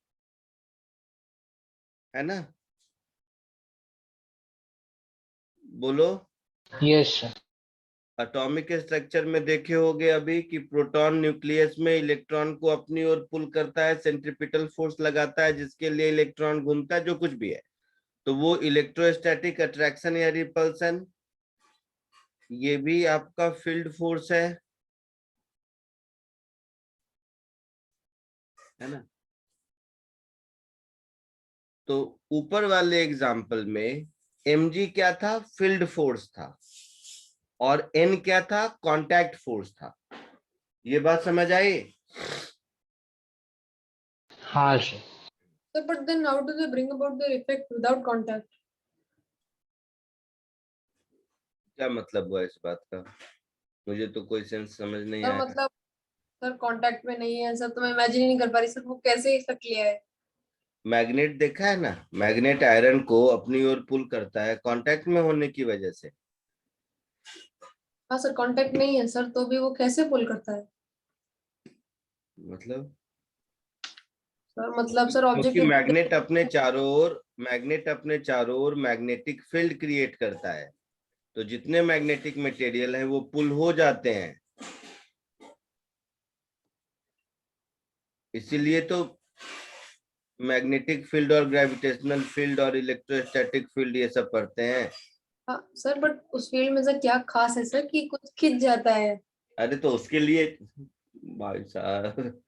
ना। बोलो। Yes sir. एटॉमिक स्ट्रक्चर में देखे होगे अभी कि प्रोटॉन न्यूक्लियस में इलेक्ट्रॉन को अपनी ओर पुल करता है, सेंट्रीपिटल फोर्स लगाता है जिसके लिए इलेक्ट्रॉन घूमता है, जो कुछ भी है, तो वो इलेक्ट्रोस्टैटिक अट्रैक्शन या रिपल्सन, ये भी आपका फील्ड फोर्स है ना। तो ऊपर वाले एग्जाम्पल में mg क्या था, फील्ड फोर्स था, और n क्या था, कांटेक्ट फोर्स था। ये बात समझ आई? हाँ sir. So, but then how do they bring about their effect without contact? क्या मतलब हुआ इस बात का? मुझे तो कोई सेंस समझ नहीं सर आया। मतलब सर कांटेक्ट में नहीं है सर, तो मैं इमेजिन ही नहीं कर पा रही सर वो कैसे इफेक्ट लिया है। मैग्नेट देखा है ना, मैग्नेट आयरन को अपनी ओर पुल करता है कांटेक्ट में होने की वजह से। हाँ सर कांटेक्ट नहीं है सर, तो भी वो कैसे पुल करता है मतलब सर? मतलब सर ऑब्जेक्ट क्योंकि मैग्नेट अपने चारों ओर मैग्नेटिक फील्ड क्रिएट करता है, तो जितने मैग्नेटिक मटेरियल हैं वो पुल हो जाते हैं। इसीलिए तो मैग्नेटिक फील्ड और ग्रेविटेशनल फील्ड और इलेक्ट्रोस्टैटिक फील्ड ये सब पढ़ते हैं। हाँ सर, बट उस फील्ड में सर क्या खास है सर कि कुछ खिंच जाता है? अरे तो उसके लिए भाई साहब,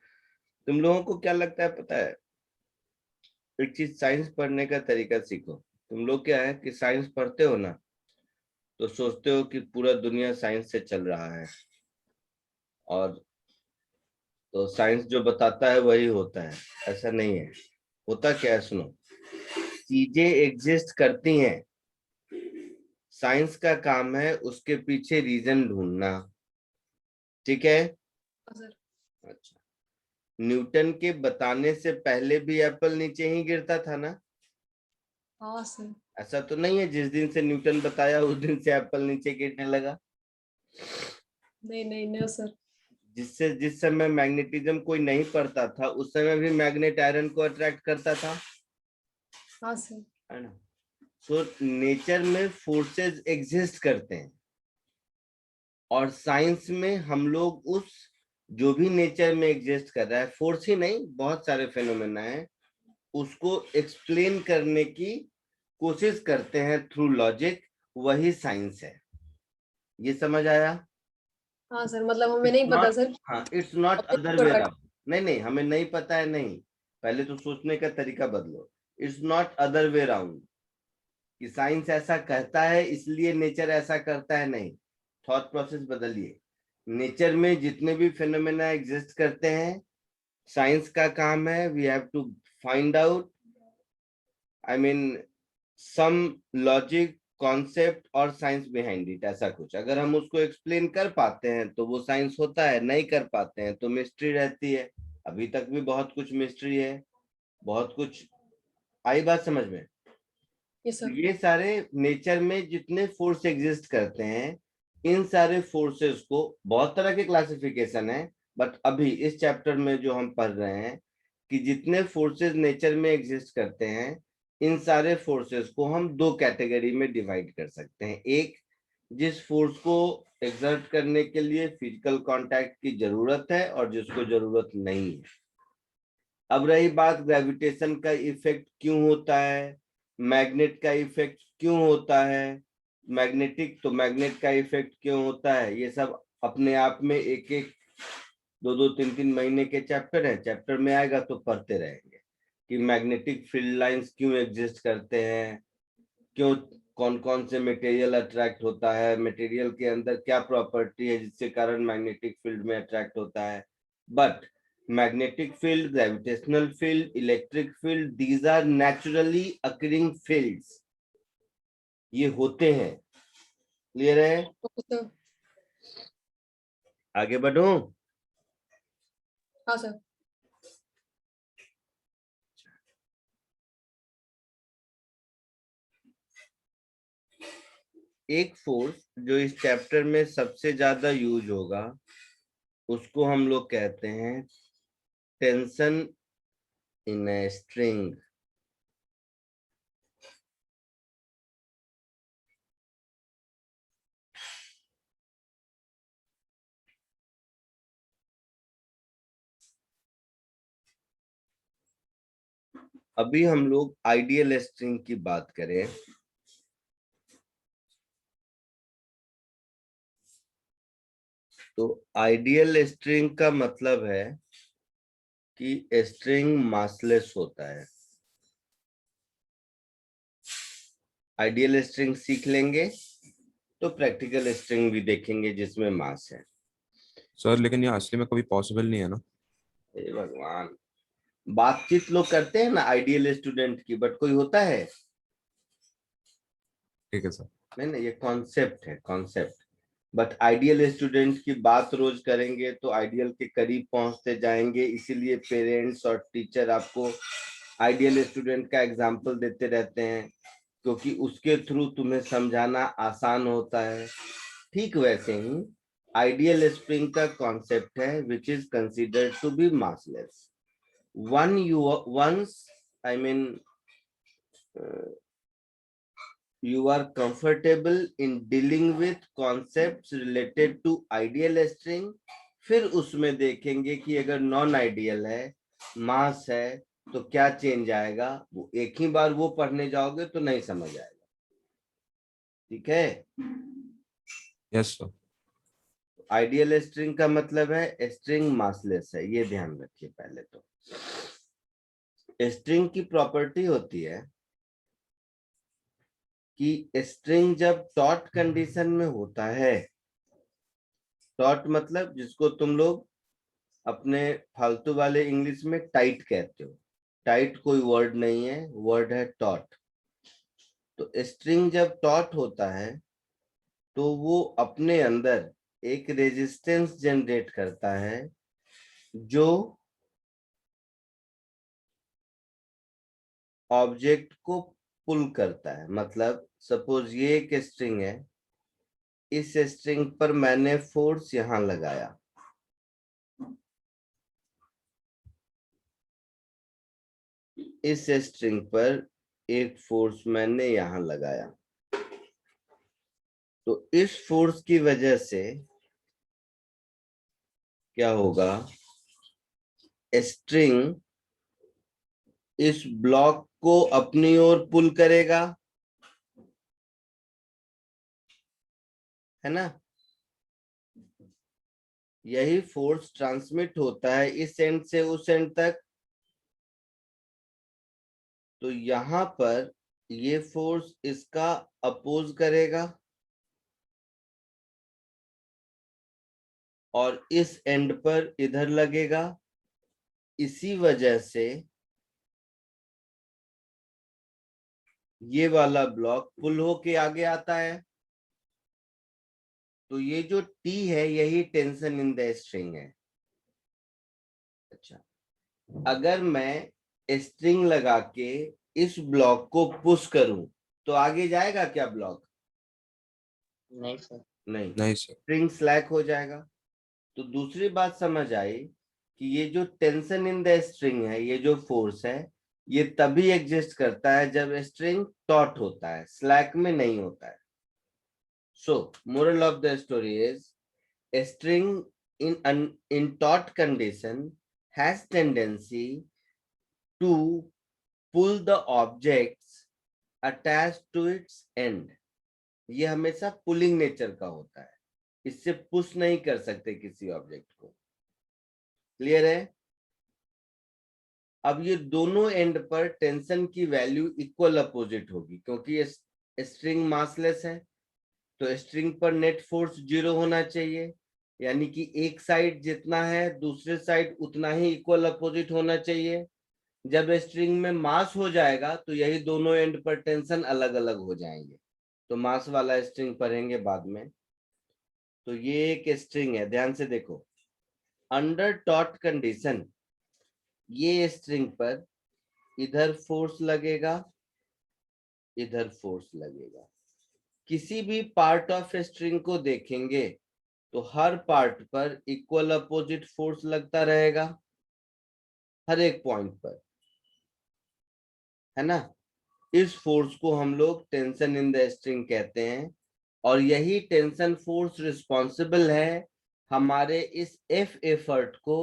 तुम लोगों को क्या लगता है पता है, एक चीज साइंस पढ़ने का तरीका सीखो। तुम लोग क्या है कि साइंस पढ़ते हो ना, तो सोचते हो कि पूरा दुनिया साइंस से चल रहा है, और तो साइंस जो बताता है वही होता है। ऐसा नहीं है। होता क्या है सुनो, चीजें एग्जिस्ट करती हैं, साइंस का काम है उसके पीछे रीजन ढूंढना। ठीक है? हाँ सर। अच्छा, न्यूटन के बताने से पहले भी एप्पल नीचे ही गिरता था ना। हाँ सर। ऐसा तो नहीं है जिस दिन से न्यूटन बताया उस दिन से एप्पल नीचे गिरने लगा। नहीं नहीं नहीं सर। जिस समय मैग्नेटिज्म कोई नहीं पढ़ता था उस समय भी मैग्नेट आयरन को अट्रैक्ट करता था, हाँ सर। है ना। सो नेचर में फोर्सेस एग्जिस्ट करते हैं, और साइंस में हम लोग उस जो भी नेचर में एग्जिस्ट कर रहा है, फोर्स ही नहीं बहुत सारे फेनोमेना है, उसको एक्सप्लेन करने की कोशिश करते हैं थ्रू लॉजिक। वही साइंस है। ये समझ आया? हाँ सर, मतलब हमें इट्स नहीं पता नॉट, सर। हाँ इट्स नॉट object अदर को वे attract- अराउंड। नहीं नहीं, हमें नहीं पता है नहीं, पहले तो सोचने का तरीका बदलो। It's not other way around कि साइंस ऐसा कहता है इसलिए नेचर ऐसा करता है, नहीं। थॉट प्रोसेस बदलिए। नेचर में जितने भी फिनोमेना एग्जिस्ट करते हैं, साइंस का काम है we have to find out, I mean some logic, concept और साइंस बिहाइंड इट, ऐसा कुछ। अगर हम उसको एक्सप्लेन कर पाते हैं तो वो साइंस होता है, नहीं कर पाते हैं तो मिस्ट्री रहती है। अभी तक भी बहुत कुछ मिस्ट्री है, बहुत कुछ। आई बात समझ में? ये सर। ये सारे नेचर में जितने फोर्स एग्जिस्ट करते हैं, इन सारे फोर्सेस को बहुत तरह के क्लासिफिकेशन है, बट अभी इस चैप्टर में जो हम पढ़ रहे हैं कि जितने फोर्सेस नेचर में एग्जिस्ट करते हैं, इन सारे फोर्सेस को हम दो कैटेगरी में डिवाइड कर सकते हैं। एक, जिस फोर्स को एक्सर्ट करने के लिए फिजिकल कांटेक्ट की जरूरत है और जिसको जरूरत नहीं है। अब रही बात ग्रेविटेशन का इफेक्ट क्यों होता है, मैग्नेट का इफेक्ट क्यों होता है, मैग्नेटिक तो मैग्नेट का इफेक्ट क्यों होता है, ये सब अपने आप में एक एक 2-2 3-3 महीने के चैप्टर है। चैप्टर में आएगा तो पढ़ते रहेंगे कि मैग्नेटिक फील्ड लाइंस क्यों एग्जिस्ट करते हैं, क्यों कौन कौन से मटेरियल अट्रैक्ट होता है, मटेरियल के अंदर क्या प्रॉपर्टी है जिसके कारण मैग्नेटिक फील्ड में अट्रैक्ट होता है। But magnetic field, gravitational field, electric field, these are naturally occurring fields, ये होते हैं। क्लियर है? Okay sir. आगे बढ़ूं? हाँ सर। एक फोर्स जो इस चैप्टर में सबसे ज्यादा यूज होगा उसको हम लोग कहते हैं टेंशन इन ए स्ट्रिंग। अभी हम लोग आइडियल स्ट्रिंग की बात करें तो आइडियल स्ट्रिंग का मतलब है कि स्ट्रिंग मासलेस होता है। आइडियल स्ट्रिंग सीख लेंगे तो प्रैक्टिकल स्ट्रिंग भी देखेंगे जिसमें मास है। सर लेकिन ये असली में कभी पॉसिबल नहीं है ना? हे भगवान, बातचीत लोग करते हैं ना आइडियल स्टूडेंट की, बट कोई होता है? ठीक है सर। नहीं, ये कॉन्सेप्ट है, कॉन्सेप्ट। बट आइडियल स्टूडेंट की बात रोज करेंगे तो आइडियल के करीब पहुंचते जाएंगे। इसीलिए पेरेंट्स और टीचर आपको आइडियल स्टूडेंट का एग्जाम्पल देते रहते हैं, क्योंकि उसके थ्रू तुम्हें समझाना आसान होता है। ठीक वैसे ही आइडियल स्प्रिंग का कॉन्सेप्ट है which is considered to be massless. once I mean you are comfortable in dealing with concepts related to ideal string, फिर उसमें देखेंगे कि अगर नॉन आइडियल है, मास है, तो क्या चेंज आएगा। वो एक ही बार वो पढ़ने जाओगे तो नहीं समझ आएगा। ठीक है? Yes sir. आइडियल स्ट्रिंग का मतलब है स्ट्रिंग मासलेस है, ये ध्यान रखिए। पहले तो स्ट्रिंग की प्रॉपर्टी होती है कि स्ट्रिंग जब टॉट कंडीशन में होता है, टॉट मतलब जिसको तुम लोग अपने फालतू वाले इंग्लिश में टाइट कहते हो, टाइट कोई वर्ड नहीं है, वर्ड है टॉट। तो स्ट्रिंग जब टॉट होता है तो वो अपने अंदर एक रेजिस्टेंस जनरेट करता है जो ऑब्जेक्ट को पुल करता है। मतलब सपोज ये एक स्ट्रिंग है, इस स्ट्रिंग पर मैंने फोर्स यहां लगाया, इस स्ट्रिंग पर एक फोर्स मैंने यहां लगाया, तो इस फोर्स की वजह से क्या होगा, स्ट्रिंग इस ब्लॉक को अपनी ओर पुल करेगा, है ना? यही फोर्स ट्रांसमिट होता है इस एंड से उस एंड तक। तो यहां पर ये फोर्स इसका अपोज करेगा और इस एंड पर इधर लगेगा। इसी वजह से ये वाला ब्लॉक पुल होके आगे आता है। तो ये जो T है यही टेंशन इन द स्ट्रिंग है। अच्छा, अगर मैं स्ट्रिंग लगा के इस ब्लॉक को पुश करूं तो आगे जाएगा क्या ब्लॉक? नहीं सर। नहीं, नहीं सर। स्ट्रिंग स्लैक हो जाएगा। तो दूसरी बात समझ आई कि ये जो टेंशन इन द स्ट्रिंग है, ये जो फोर्स है, ये तभी एग्जिस्ट करता है जब स्ट्रिंग टॉट होता है, स्लैक में नहीं होता है। सो moral of the story is a string in taut condition has tendency to pull the objects attached to its end। ये हमेशा पुलिंग नेचर का होता है, इससे पुश नहीं कर सकते किसी ऑब्जेक्ट को। क्लियर है? अब ये दोनों एंड पर टेंशन की वैल्यू इक्वल अपोजिट होगी, क्योंकि स्ट्रिंग मासलेस है तो स्ट्रिंग पर नेट फोर्स 0 होना चाहिए, यानी कि एक साइड जितना है दूसरे साइड उतना ही इक्वल अपोजिट होना चाहिए। जब स्ट्रिंग में मास हो जाएगा तो यही दोनों एंड पर टेंशन अलग अलग हो जाएंगे, तो मास वाला स्ट्रिंग पढ़ेंगे बाद में। तो ये एक स्ट्रिंग है, ध्यान से देखो। अंडर टॉट कंडीशन ये स्ट्रिंग पर इधर फोर्स लगेगा, इधर फोर्स लगेगा। किसी भी पार्ट ऑफ स्ट्रिंग को देखेंगे तो हर पार्ट पर इक्वल अपोजिट फोर्स लगता रहेगा, हर एक पॉइंट पर, है ना। इस फोर्स को हम लोग टेंशन इन द स्ट्रिंग कहते हैं, और यही टेंशन फोर्स रिस्पॉन्सिबल है हमारे इस एफ एफर्ट को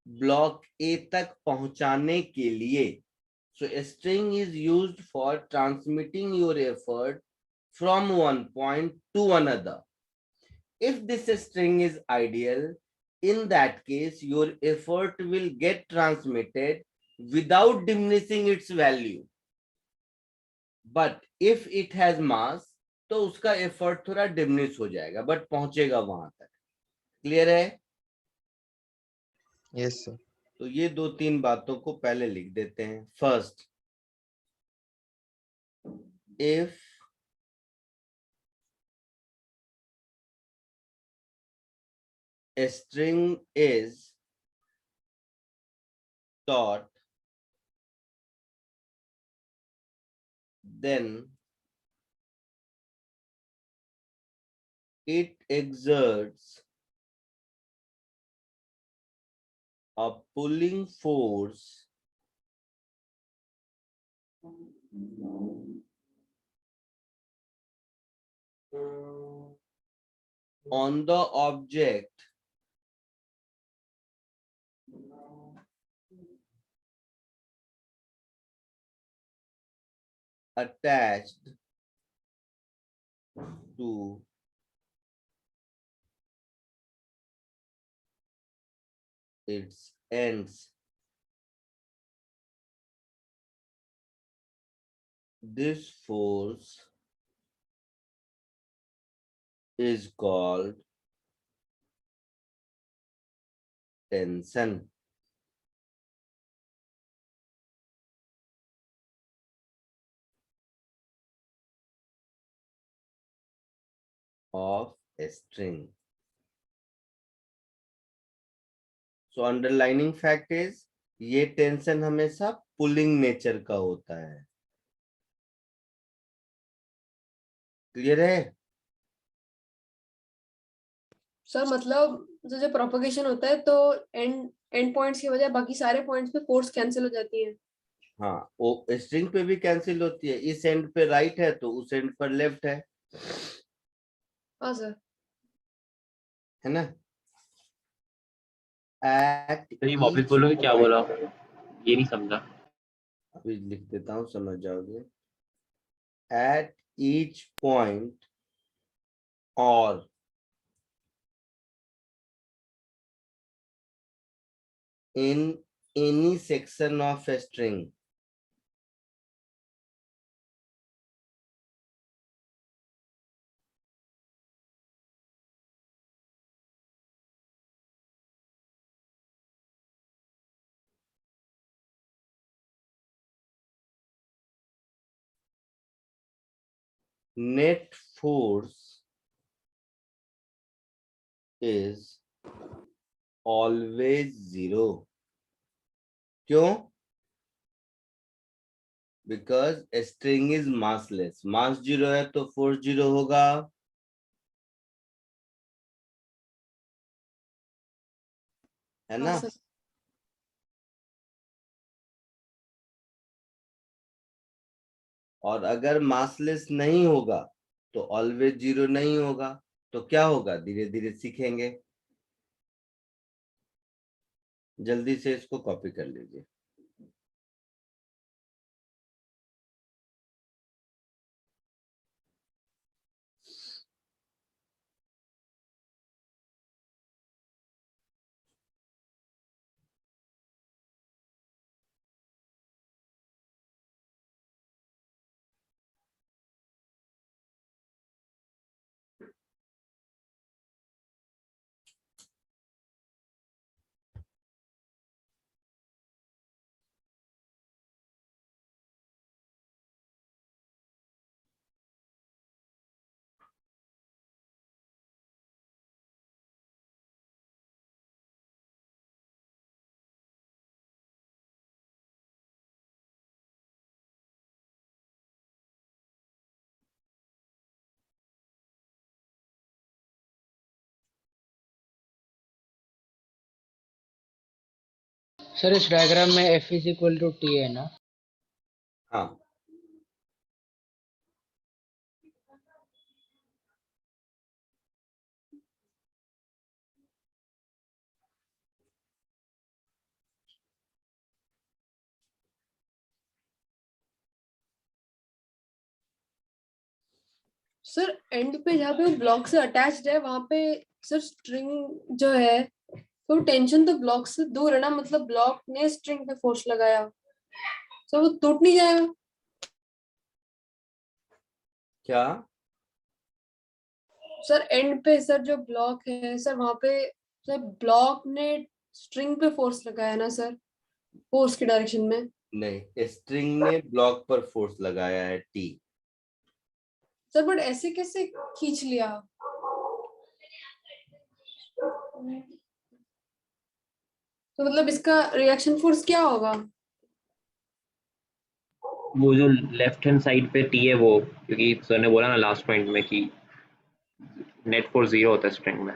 ब्लॉक ए तक पहुंचाने के लिए। सो string is used for transmitting your effort from one point two another. If this string is ideal, in that case your effort will get transmitted without diminishing its value. But if it has mass, तो उसका effort थोड़ा diminish हो जाएगा, but पहुंचेगा वहां तक। Clear है? Yes sir. तो ये 2-3 बातों को पहले लिख देते हैं। First, if a string is taut, then it exerts a pulling force on the object attached to its ends. This force is called tension. Of a string. So underlining fact is ये tension हमेशा pulling nature का होता है। Clear है? Sir मतलब जो propagation होता है तो एंड पॉइंट्स की बजाय बाकी सारे पॉइंट्स पे फोर्स कैंसिल हो जाती है। हाँ, वो स्ट्रिंग पे भी कैंसिल होती है। इस एंड पे राइट है तो उस एंड पर लेफ्ट है सर। है ना। एट तो ये वापस ईच बोलोगे क्या पॉइंट, बोला, ये नहीं समझा। अभी लिख देता हूँ, समझ जाओगे। एट ईच पॉइंट और in any section of a string, net force is always 0. क्यों? Because a string is massless. मास 0 है तो फोर्स 0 होगा, है ना। सर। और अगर मासलेस नहीं होगा तो ऑलवेज 0 नहीं होगा। तो क्या होगा, धीरे धीरे सीखेंगे। जल्दी से इसको कॉपी कर लीजिए। सर इस डायग्राम में F is equal to T है ना? हाँ, सर एंड पे जहाँ पे वो ब्लॉक से अटैच्ड है वहां पे सर स्ट्रिंग जो है तो टेंशन तो ब्लॉक से दूर है ना, मतलब ब्लॉक ने स्ट्रिंग पे फोर्स लगाया, सर वो टूट नहीं जाएगा? क्या? सर एंड पे सर जो ब्लॉक है सर वहां पे सर ब्लॉक ने स्ट्रिंग पे फोर्स लगाया ना सर, फोर्स की डायरेक्शन में। नहीं, स्ट्रिंग ने ब्लॉक पर फोर्स लगाया है, टी। सर बट ऐसे कैसे खींच लिया? तो मतलब इसका रिएक्शन फोर्स क्या होगा? वो जो लेफ्ट हैंड साइड पे टी है वो, क्योंकि सर ने बोला ना लास्ट पॉइंट में कि नेट फोर्स 0 होता है स्ट्रिंग में।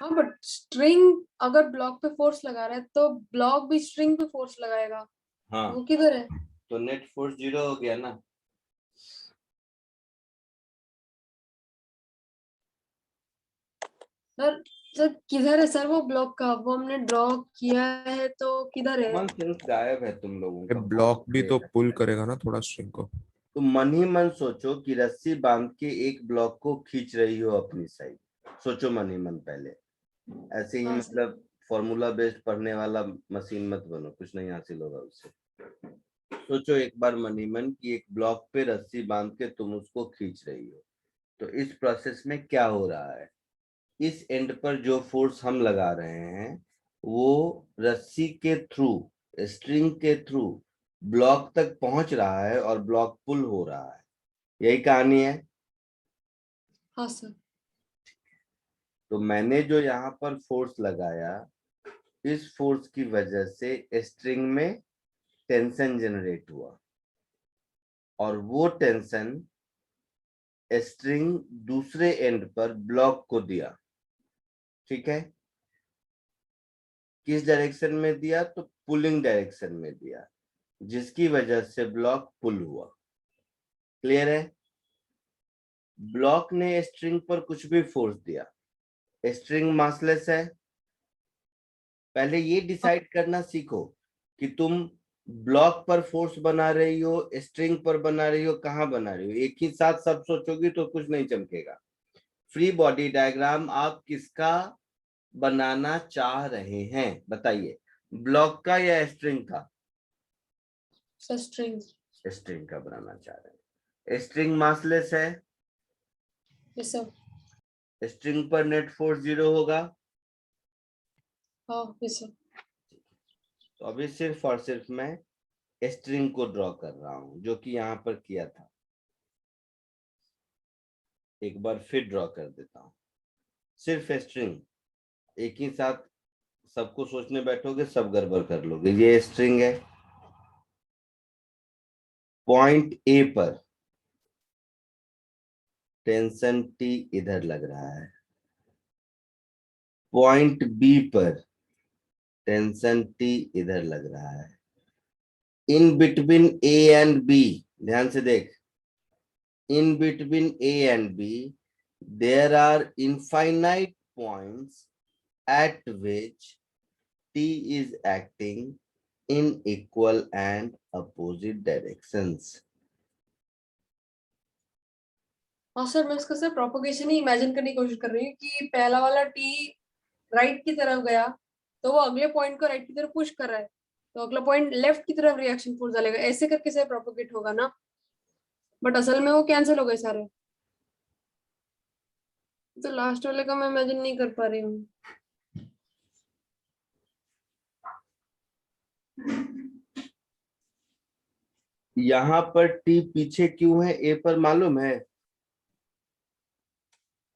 हाँ बट स्ट्रिंग अगर ब्लॉक पे फोर्स लगा रहा है तो ब्लॉक भी स्ट्रिंग पे फोर्स लगाएगा, हाँ, वो किधर है? तो नेट फोर्स 0 हो गया ना। सर सर किधर है सर वो ब्लॉक का, वो हमने ड्रॉ किया है तो किधर है? कॉमन सेंस गायब है तुम लोगों का। ब्लॉक भी तो बहुत पुल करेगा ना थोड़ा स्ट्रिंग को। तुम मन ही मन सोचो कि रस्सी बांध के एक ब्लॉक को खींच रही हो अपनी साइड। सोचो मन ही मन पहले। ऐसे ही हाँ सर। मतलब फॉर्मूला बेस्ड पढ़ने वाला मशीन मत बनो, कुछ नहीं हासिल होगा उससे। सोचो एक बार मन ही मन कि एक ब्लॉक पे रस्सी बांध के तुम उसको खींच रही हो। तो इस प्रोसेस में क्या हो रहा है, इस एंड पर जो फोर्स हम लगा रहे हैं वो रस्सी के थ्रू, स्ट्रिंग के थ्रू ब्लॉक तक पहुंच रहा है और ब्लॉक पुल हो रहा है। यही कहानी है। हाँ सर। तो मैंने जो यहाँ पर फोर्स लगाया, इस फोर्स की वजह से स्ट्रिंग में टेंशन जनरेट हुआ और वो टेंशन स्ट्रिंग दूसरे एंड पर ब्लॉक को दिया। ठीक है, किस डायरेक्शन में दिया? तो पुलिंग डायरेक्शन में दिया, जिसकी वजह से ब्लॉक पुल हुआ। क्लियर है? ब्लॉक ने स्ट्रिंग पर कुछ भी फोर्स दिया, स्ट्रिंग मासलेस है। पहले ये डिसाइड करना सीखो कि तुम ब्लॉक पर फोर्स बना रही हो, स्ट्रिंग पर बना रही हो, कहां बना रही हो। एक ही साथ सब सोचोगी तो कुछ नहीं चमकेगा। फ्री बॉडी डायग्राम आप किसका बनाना चाह रहे हैं बताइए, ब्लॉक का या स्ट्रिंग का? Sir string. स्ट्रिंग का बनाना चाह रहे हैं। स्ट्रिंग मासलेस है, यस सर। स्ट्रिंग पर नेट फोर्स 0 होगा। हाँ यस सर। तो अभी सिर्फ और सिर्फ मैं स्ट्रिंग को ड्रॉ कर रहा हूं, जो कि यहां पर किया था। एक बार फिर ड्रॉ कर देता हूं, सिर्फ स्ट्रिंग। एक ही साथ सबको सोचने बैठोगे सब गड़बड़ कर लोगे। ये स्ट्रिंग है, पॉइंट ए पर टेंशन टी इधर लग रहा है, पॉइंट बी पर टेंशन टी इधर लग रहा है। In between A and B, ध्यान से देख, in between A and B, there are infinite points at which T is acting in equal and opposite directions. हाँ सर, मैं इसका सर प्रोपोगेशन ही इमेजिन करने की कोशिश कर रही हूँ कि पहला वाला टी राइट की तरफ गया तो वो अगले पॉइंट को राइट की तरफ पुश कर रहा है, तो अगला पॉइंट लेफ्ट की तरफ रिएक्शन फोर्स डालेगा, ऐसे करके सर प्रोपोगेट होगा ना, बट असल में वो कैंसिल हो गए सारे। तो लास्ट वाले का मैं इमेजिन नहीं कर पा रही हूँ। यहाँ पर T पीछे क्यों है A पर मालूम है?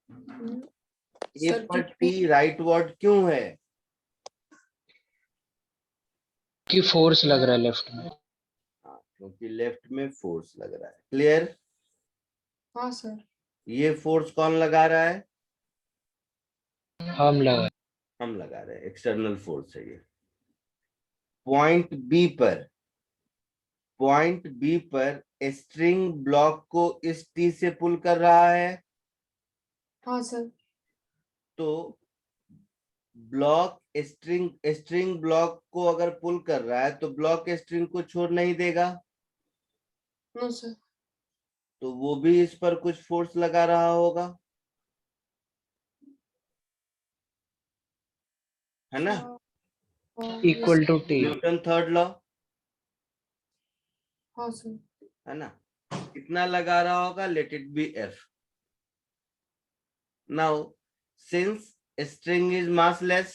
A सर पर T राइट वर्ड क्यों है? कि फोर्स लग रहा है लेफ्ट में। हाँ, क्योंकि लेफ्ट में फोर्स लग रहा है। क्लियर? हाँ सर। ये फोर्स कौन लगा रहा है? हम लगा। हम लगा रहे हैं, एक्सटर्नल फोर्स है ये। पॉइंट बी पर स्ट्रिंग ब्लॉक को इस टी से पुल कर रहा है, हाँ सर। तो ब्लॉक स्ट्रिंग ब्लॉक को अगर पुल कर रहा है तो ब्लॉक स्ट्रिंग को छोड़ नहीं देगा, नो सर। तो वो भी इस पर कुछ फोर्स लगा रहा होगा, है ना? Equal to T. Newton third law, हाँ सर। है ना? कितना लगा रहा होगा? Let it be F. Now since string is massless,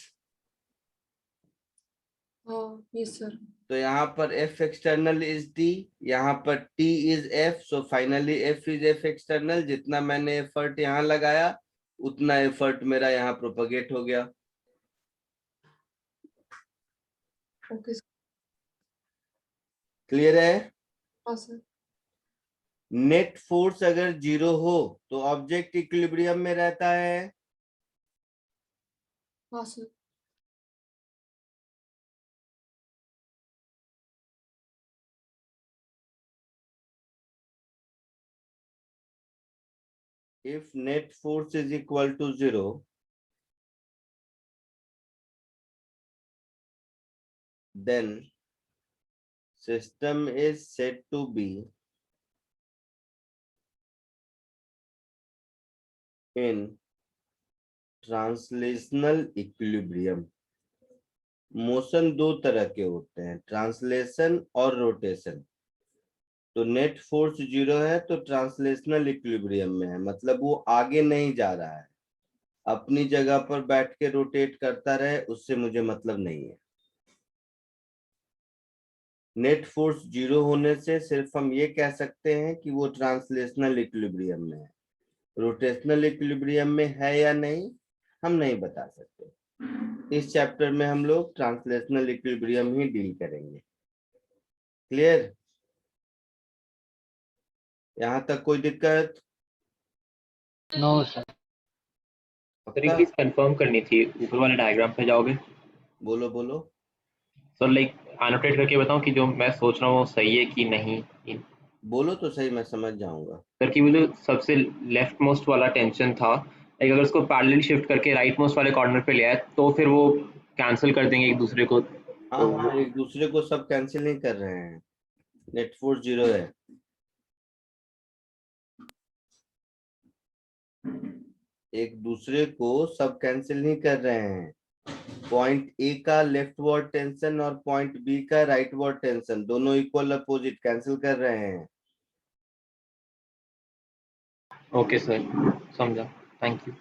हाँ यस सर। तो यहाँ पर एफ एक्सटर्नल इज टी, यहाँ पर T is F, so finally F is F external. जितना मैंने एफर्ट यहाँ लगाया उतना एफर्ट मेरा यहाँ प्रोपगेट हो गया। Okay sir. क्लियर है? हाँ सर। नेट फोर्स अगर 0 हो तो ऑब्जेक्ट इक्विलिब्रियम में रहता है, हाँ sir. if net force is equal to 0, then system is said to be in translational equilibrium. Motion दो तरह के होते हैं, ट्रांसलेशन और रोटेशन। तो नेट फोर्स 0 है तो ट्रांसलेशनल इक्विलिब्रियम में है, मतलब वो आगे नहीं जा रहा है, अपनी जगह पर बैठ के रोटेट करता रहे, उससे मुझे मतलब नहीं है। नेट फोर्स 0 होने से सिर्फ हम ये कह सकते हैं कि वो ट्रांसलेशनल इक्विलिब्रियम में है। रोटेशनल इक्विलिब्रियम में है या नहीं हम नहीं बता सकते। इस चैप्टर में हम लोग ट्रांसलेशनल इक्विलिब्रियम ही डील करेंगे। क्लियर? यहाँ तक कोई दिक्कत? No sir. सर एक चीज कंफर्म करनी थी, ऊपर वाले डायग्राम पे जाओगे? बोलो बोलो। सर लाइक एनोटेट करके बताऊं कि जो मैं सोच रहा हूँ वो सही है कि नहीं? बोलो तो सही, मैं समझ जाऊंगा। सर कि वो जो सबसे लेफ्ट मोस्ट वाला टेंशन था, लाइक अगर उसको पैरेलल शिफ्ट करके राइट मोस्ट वाले कॉर्नर पे ले आए तो फिर वो कैंसिल कर देंगे एक दूसरे को, हाँ तो हाँ, एक दूसरे को सब कैंसिल नहीं कर रहे हैं, नेट फोर्स 0 है। एक दूसरे को सब कैंसिल नहीं कर रहे हैं। पॉइंट ए का लेफ्ट वर्ड टेंशन और पॉइंट बी का राइट वर्ड टेंशन दोनों इक्वल अपोजिट कैंसिल कर रहे हैं। ओके सर, समझा, थैंक यू।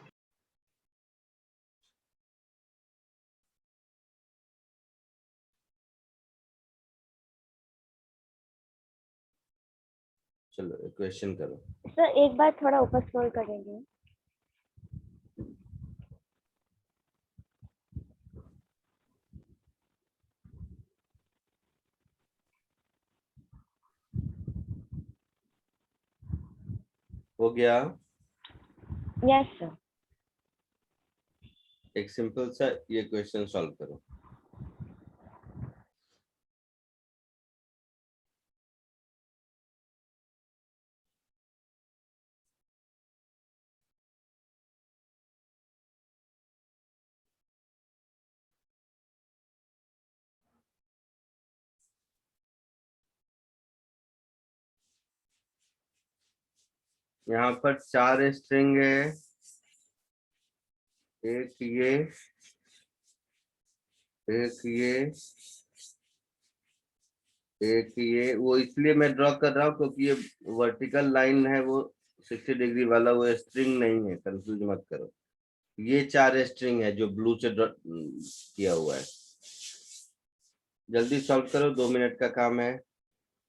चलो क्वेश्चन करो। सर एक बार थोड़ा ऊपर स्क्रॉल करेंगे। हो गया? Yes sir. एक सिंपल सा ये क्वेश्चन सॉल्व करो। यहाँ पर 4 स्ट्रिंग है, एक ये, एक ये, एक ये। वो इसलिए मैं ड्रॉ कर रहा हूँ क्योंकि ये वर्टिकल लाइन है, वो 60 डिग्री वाला, वो स्ट्रिंग नहीं है, कंफ्यूज मत करो। ये 4 स्ट्रिंग है जो ब्लू से ड्रॉ किया हुआ है। जल्दी सॉल्व करो, 2 मिनट का काम है,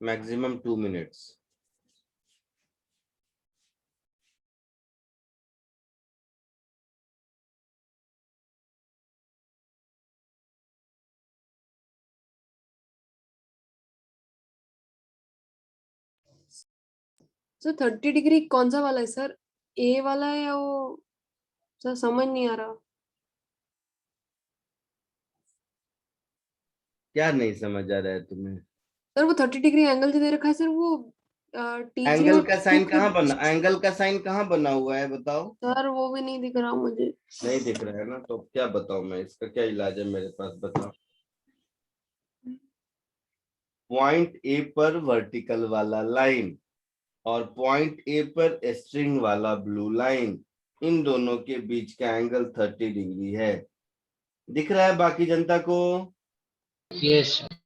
मैक्सिमम 2 मिनट्स। सर 30 डिग्री कौन सा वाला है सर? ए वाला है या वो? सर समझ नहीं आ रहा। क्या नहीं समझ आ रहा है तुम्हें? सर वो 30 डिग्री एंगल जो दे रखा है सर, वो T3 एंगल और का साइन T2 कहाँ बना, एंगल का साइन कहाँ बना हुआ है बताओ? सर वो भी नहीं दिख रहा मुझे। नहीं दिख रहा है ना, तो क्या बताऊं मैं, इसका क्या इलाज है मेरे पास, बताओ। पॉइंट ए पर वर्टिकल वाला लाइन और पॉइंट ए पर स्ट्रिंग वाला ब्लू लाइन, इन दोनों के बीच का एंगल 30 डिग्री है। दिख रहा है बाकी जनता को? Yes sir.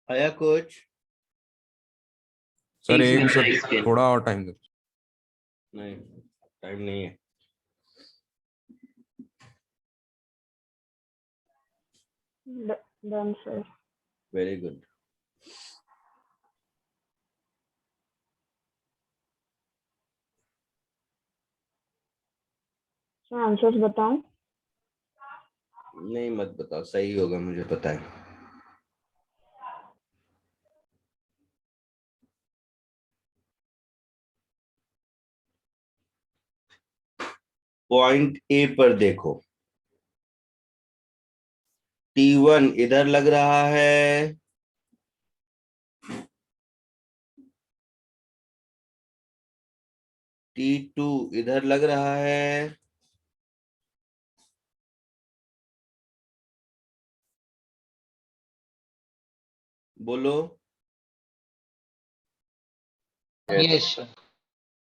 आया कुछ? सर एक एक मिनट सर एक्सप्लेन। थोड़ा और टाइम दो। नहीं, टाइम नहीं है। Done sir. Very good. Answers बताऊं? नहीं मत बताओ, सही होगा मुझे पता है। पॉइंट ए पर देखो, T1 इधर लग रहा है, T2 इधर लग रहा है, बोलो। Yes sir.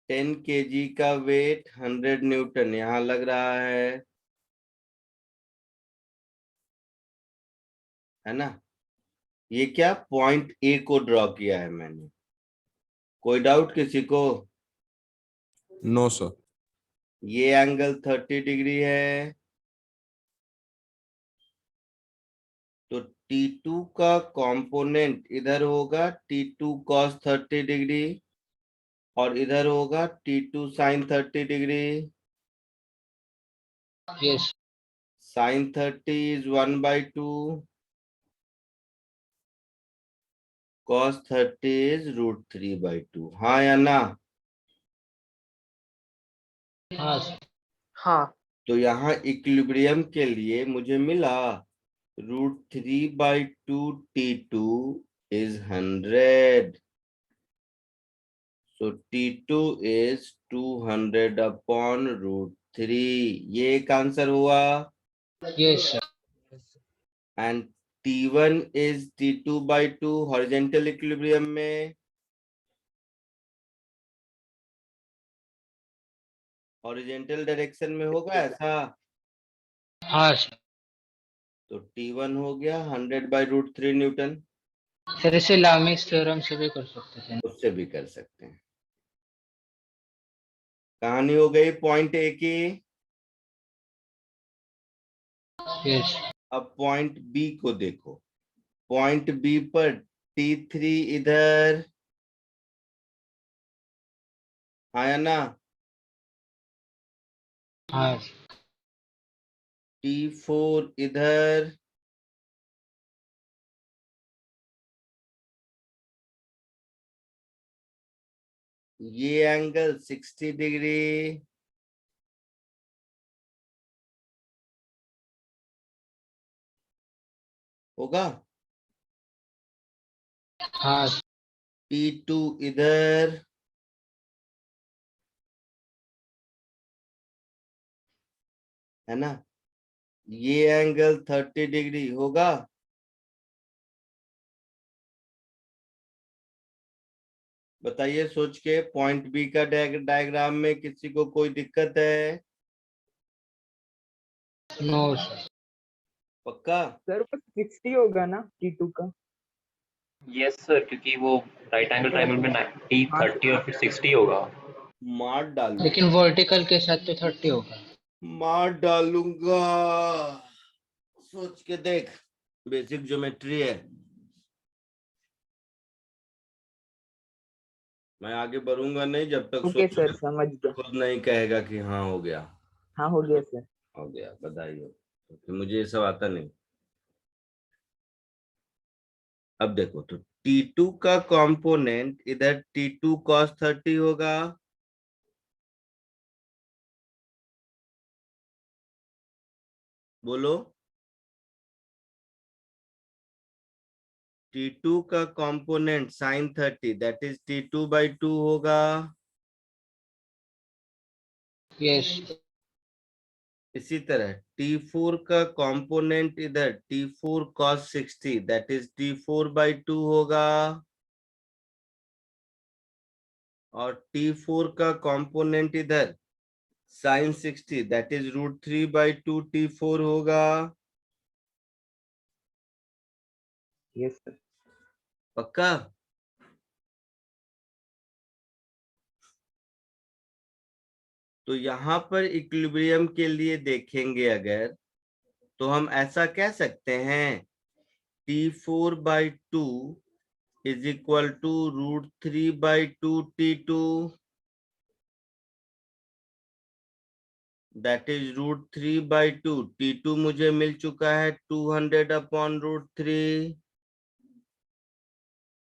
10 kg का वेट 100 न्यूटन यहाँ लग रहा है ना? ये क्या पॉइंट ए को ड्रॉ किया है मैंने। कोई डाउट किसी को? No sir. ये एंगल 30 डिग्री है, तो T2 का कंपोनेंट इधर होगा T2 cos 30 डिग्री और इधर होगा T2 sin 30 degree. Yes. sin 30 is 1/2, cos 30 is √3/2। हाँ या ना? हाँ सर। हाँ तो यहाँ इक्विलिब्रियम के लिए मुझे मिला √3/2 T2 is 100. So T2 is 200 upon √3. ये एक आंसर हुआ. Yes sir. And T1 is T2/2 horizontal equilibrium में. हॉरिजॉन्टल डायरेक्शन में होगा ऐसा. हाँ सर। तो T1 हो गया 100/√3 न्यूटन. सर इसे लामिस थ्योरम से भी कर सकते थे। उससे भी कर सकते हैं. कहानी हो गई पॉइंट ए की. यस। अब पॉइंट बी को देखो. पॉइंट बी पर T3 इधर आया ना. हाँ T4 इधर. ये एंगल 60 डिग्री. होगा. हाँ T2 इधर. है ना. ये एंगल 30 डिग्री होगा. बताइए सोच के. पॉइंट बी का डायग्राम में किसी को कोई दिक्कत है? No sir. पक्का. सर वो 60 होगा ना T2 का? यस सर, क्योंकि वो राइट एंगल ट्रायंगल में 90, 30 और फिर 60 होगा. मार डालूंगा. लेकिन वर्टिकल के साथ तो 30 होगा। मार डालूंगा. सोच के देख. बेसिक ज्योमेट्री है. मैं आगे बढ़ूंगा नहीं जब तक ओके सोच सर समझ गया। खुद नहीं कहेगा कि हाँ हो गया. हाँ हो गया सर। हो गया. बधाई हो. क्योंकि मुझे ये सब आता नहीं. अब देखो तो T2 का कंपोनेंट इधर T2 cos 30 होगा. बोलो. T2 का component sin 30 that is T2/2 होगा. यस। इसी तरह T4 का कंपोनेंट इधर T4 cos 60 that is T4/2 होगा. और T4 का कंपोनेंट इधर sin 60 दैट इज √3/2 T4 होगा. Yes sir. पक्का. तो यहाँ पर इक्विलिब्रियम के लिए देखेंगे अगर, तो हम ऐसा कह सकते हैं T4/2 is equal to √3/2 T2 that is √3/2. T2 मुझे मिल चुका है 200 अपॉन √3.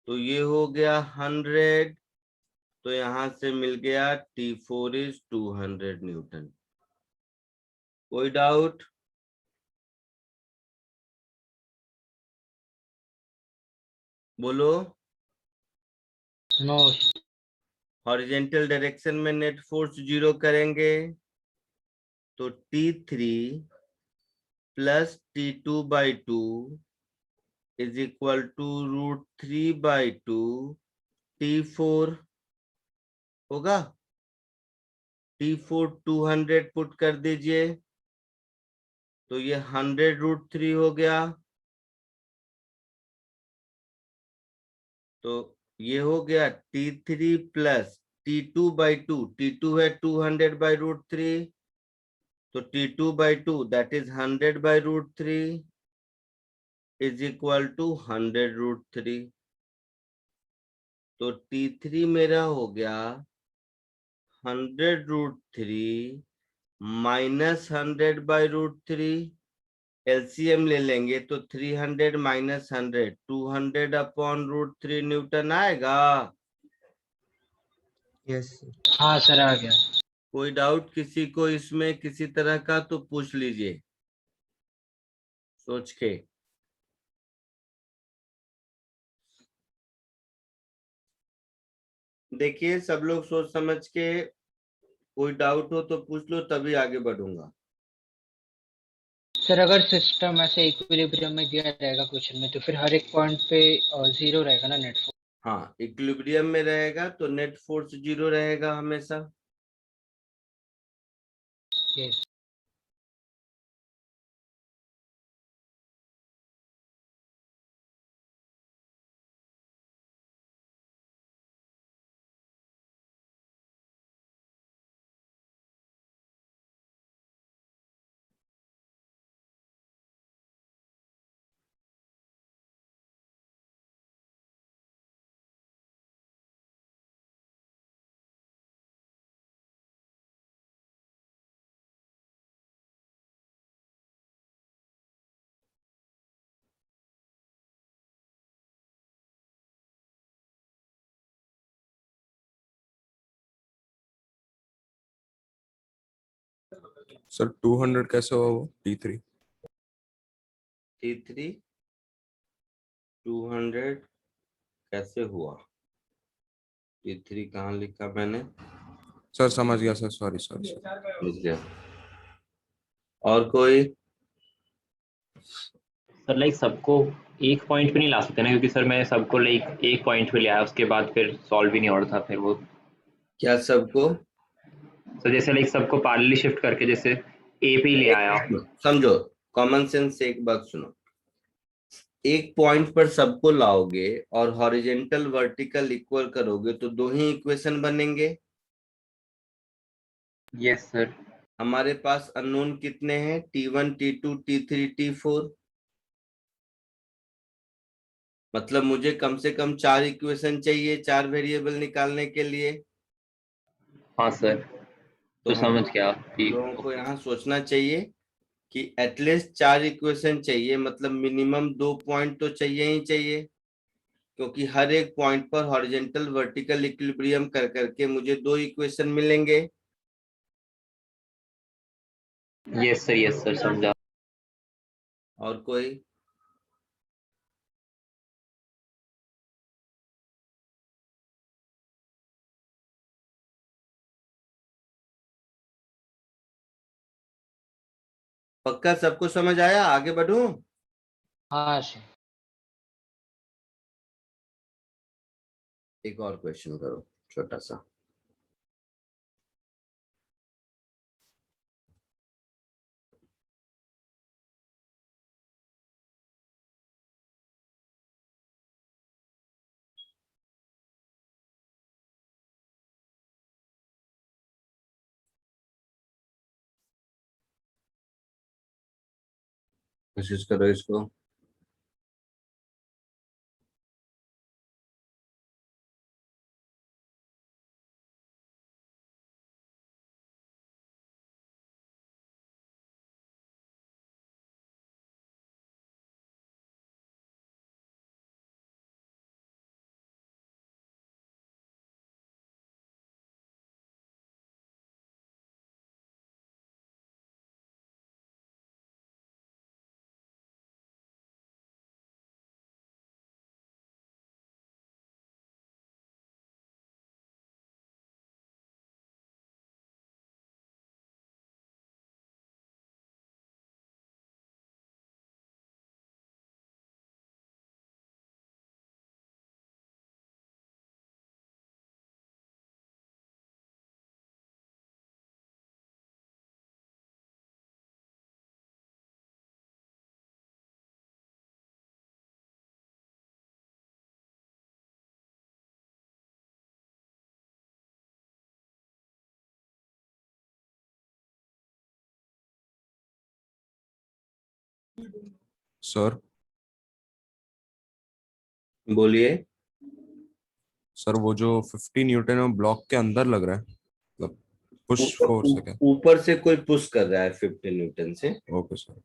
तो ये हो गया 100. तो यहां से मिल गया T4 इज 200 न्यूटन. कोई डाउट? बोलो. नो। हॉरिजॉन्टल डायरेक्शन में नेट फोर्स 0 करेंगे तो T3 plus T2/2 is equal to √3/2 T4 होगा. T4 200 पुट कर दीजिए तो ये 100√3 हो गया. तो ये हो गया T3 प्लस T2/2. T2 है 200/√3. तो T2/2 that is 100/√3 is equal to 100√3. तो T3 मेरा हो गया 100√3 माइनस 100/√3. एलसीएम ले लेंगे तो 300 माइनस 100 200 अपॉन √3 न्यूटन आएगा. यस। हाँ सर आ गया। कोई डाउट किसी को इसमें किसी तरह का तो पूछ लीजिए सोच के। देखिए सब लोग सोच समझ के, कोई डाउट हो तो पूछ लो तभी आगे बढ़ूंगा। सर अगर सिस्टम ऐसे इक्विलिब्रियम में दिया रहेगा क्वेश्चन में तो फिर हर एक पॉइंट पे जीरो रहेगा ना नेट फोर्स? हाँ, इक्विलिब्रियम में रहेगा तो नेट फोर्स 0 रहेगा हमेशा। यस। सर 200 कैसे हुआ वो T3? T3 200 कैसे हुआ? T3 कहाँ लिखा मैंने? सर समझ गया सर, सॉरी सॉरी सर। समझ गया। और कोई? सर लाइक सबको एक पॉइंट पे नहीं ला सकते ना, क्योंकि सर मैं सबको लाइक एक पॉइंट पे ले आया, उसके बाद फिर सॉल्व भी नहीं हो रहा था फिर वो। क्या सबको? सर जैसे लाइक सबको पैरेलली शिफ्ट करके जैसे ए पे ही ले आया। समझो, कॉमन सेंस से एक बात सुनो। एक पॉइंट पर सबको लाओगे और हॉरिजेंटल वर्टिकल इक्वल करोगे तो दो ही इक्वेशन बनेंगे। Yes sir. हमारे पास अननोन कितने हैं? T1 T2 T3 T4। मतलब मुझे कम से कम 4 इक्वेशन चाहिए 4 वेरिएबल निकालने के लिए। हाँ सर, तो तो हम समझ गया कि लोगों को यहाँ सोचना चाहिए कि एटलीस्ट 4 इक्वेशन चाहिए, मतलब मिनिमम 2 पॉइंट तो चाहिए ही चाहिए, क्योंकि हर एक पॉइंट पर हॉरिजेंटल वर्टिकल इक्विलिब्रियम कर करके मुझे 2 इक्वेशन मिलेंगे। यस सर समझा। और कोई? पक्का सबको समझ आया? आगे बढ़ूं? हाँ सर। एक और क्वेश्चन करो छोटा सा। कोशिश करो इसको। सर बोलिए। सर वो जो 50 न्यूटन है ब्लॉक के अंदर लग रहा है, मतलब पुश फोर्स है क्या? ऊपर से कोई पुश कर रहा है 50 न्यूटन से। Okay sir.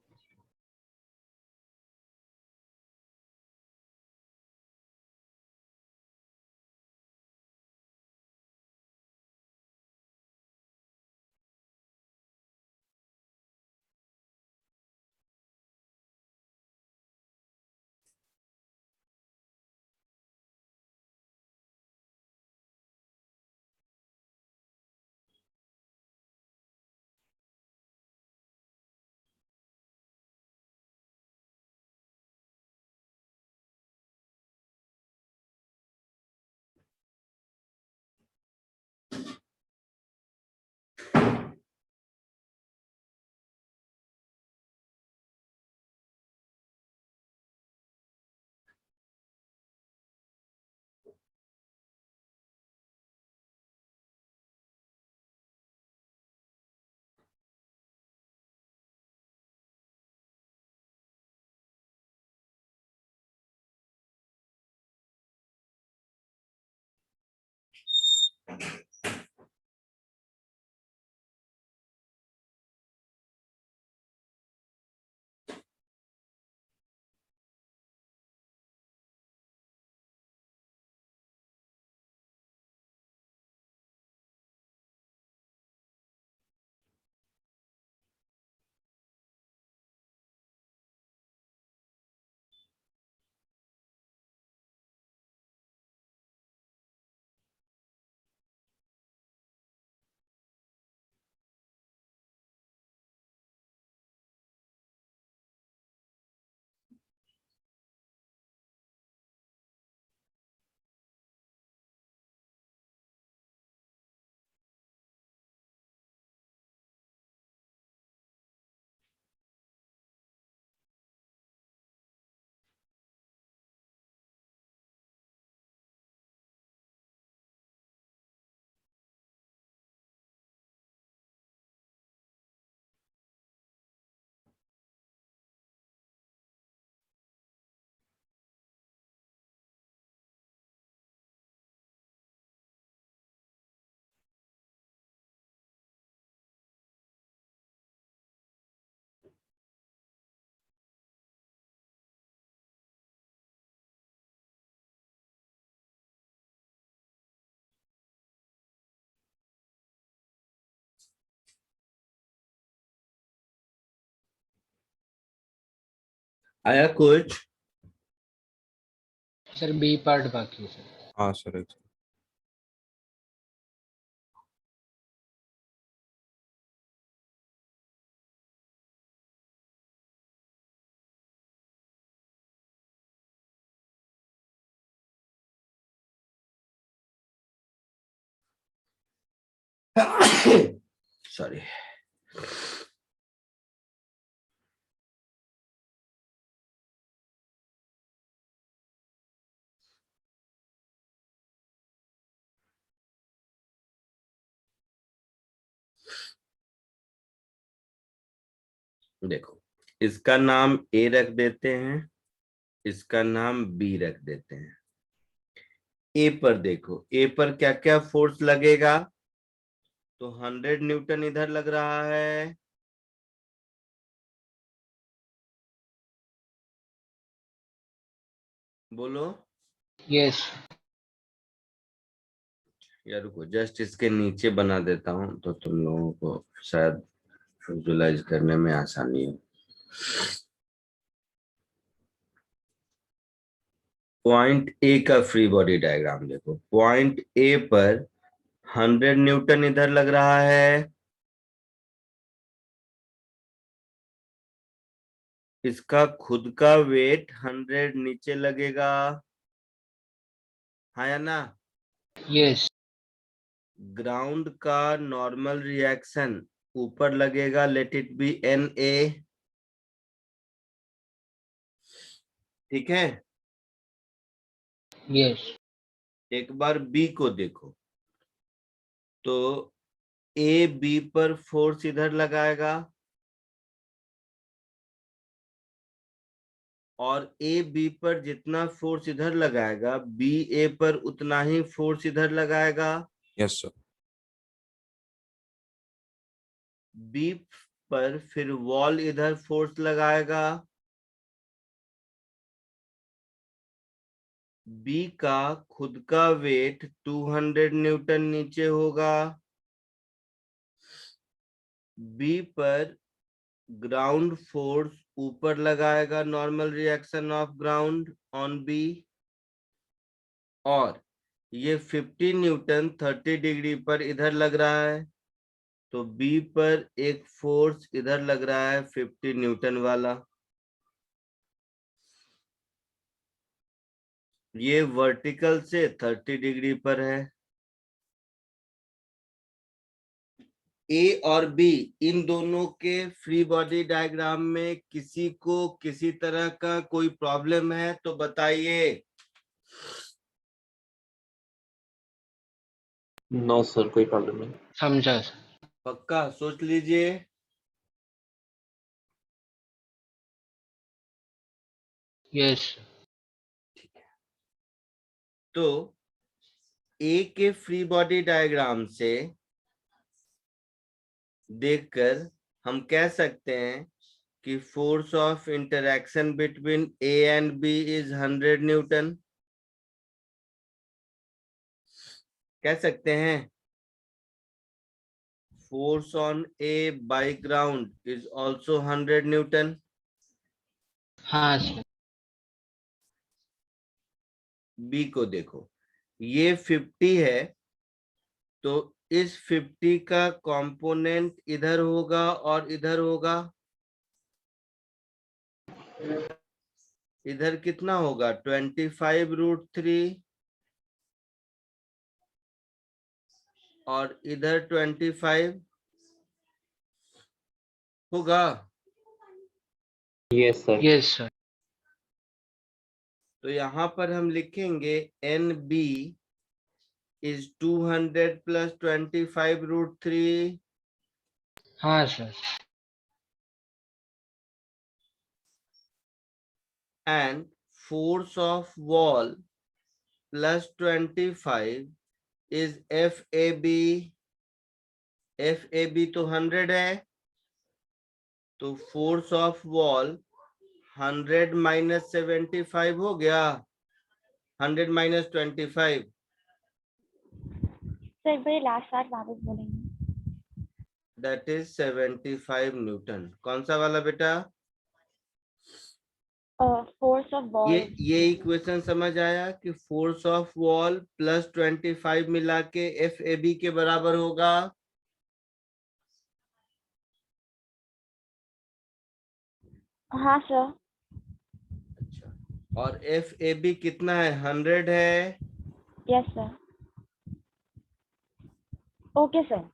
आया कुछ? सर बी पार्ट बाकी है सर। हाँ सर एक सॉरी। देखो, इसका नाम ए रख देते हैं, इसका नाम बी रख देते हैं। ए पर देखो, ए पर क्या क्या फोर्स लगेगा? तो 100 न्यूटन इधर लग रहा है, बोलो। यस। यार रुको, जस्ट इसके नीचे बना देता हूं तो तुम लोगों को शायद विजुलाइज करने में आसानी हो। पॉइंट ए का फ्री बॉडी डायग्राम देखो। पॉइंट ए पर 100 न्यूटन इधर लग रहा है, इसका खुद का वेट 100 नीचे लगेगा, हाँ या ना? यस। ग्राउंड का नॉर्मल रिएक्शन ऊपर लगेगा, let it be N A, ठीक है। यस। एक बार बी को देखो, तो ए बी पर फोर्स इधर लगाएगा और ए बी पर जितना फोर्स इधर लगाएगा, बी ए पर उतना ही फोर्स इधर लगाएगा। Yes sir. बी पर फिर वॉल इधर फोर्स लगाएगा, बी का खुद का वेट 200 न्यूटन नीचे होगा, बी पर ग्राउंड फोर्स ऊपर लगाएगा, normal reaction of ground on B, और ये 50 न्यूटन 30 डिग्री पर इधर लग रहा है, तो बी पर एक फोर्स इधर लग रहा है 50 न्यूटन वाला। ये वर्टिकल से 30 डिग्री पर है। ए और बी, इन दोनों के फ्री बॉडी डायग्राम में किसी को किसी तरह का कोई प्रॉब्लम है तो बताइए। नो सर, कोई प्रॉब्लम नहीं। समझा सर। पक्का सोच लीजिए। यस। तो ए के फ्री बॉडी डायग्राम से देखकर हम कह सकते हैं कि force of interaction between A and B is 100 newton. कह सकते हैं force on A by ground is also 100 newton. हाँ सर। बी को देखो, ये 50 है, तो इस 50 का कंपोनेंट इधर होगा और इधर होगा। इधर कितना होगा 25√3 और इधर 25 होगा। Yes sir. Yes sir. तो यहाँ पर हम लिखेंगे एन बी इज 200 प्लस 25√3 हाँ sir. and force of wall plus 25 is FAB। FAB तो 100 है, तो फोर्स ऑफ वॉल 100 माइनस 75 हो गया, 100 माइनस 25। सर भाई लास्ट बार वापस बोलेंगे। That is 75 Newton. कौन सा वाला बेटा? Force of ball. ये इक्वेशन समझ आया कि फोर्स ऑफ वॉल प्लस 25 मिला के FAB के बराबर होगा। हाँ सर। अच्छा, और FAB कितना है? 100 है। Yes sir. Okay sir.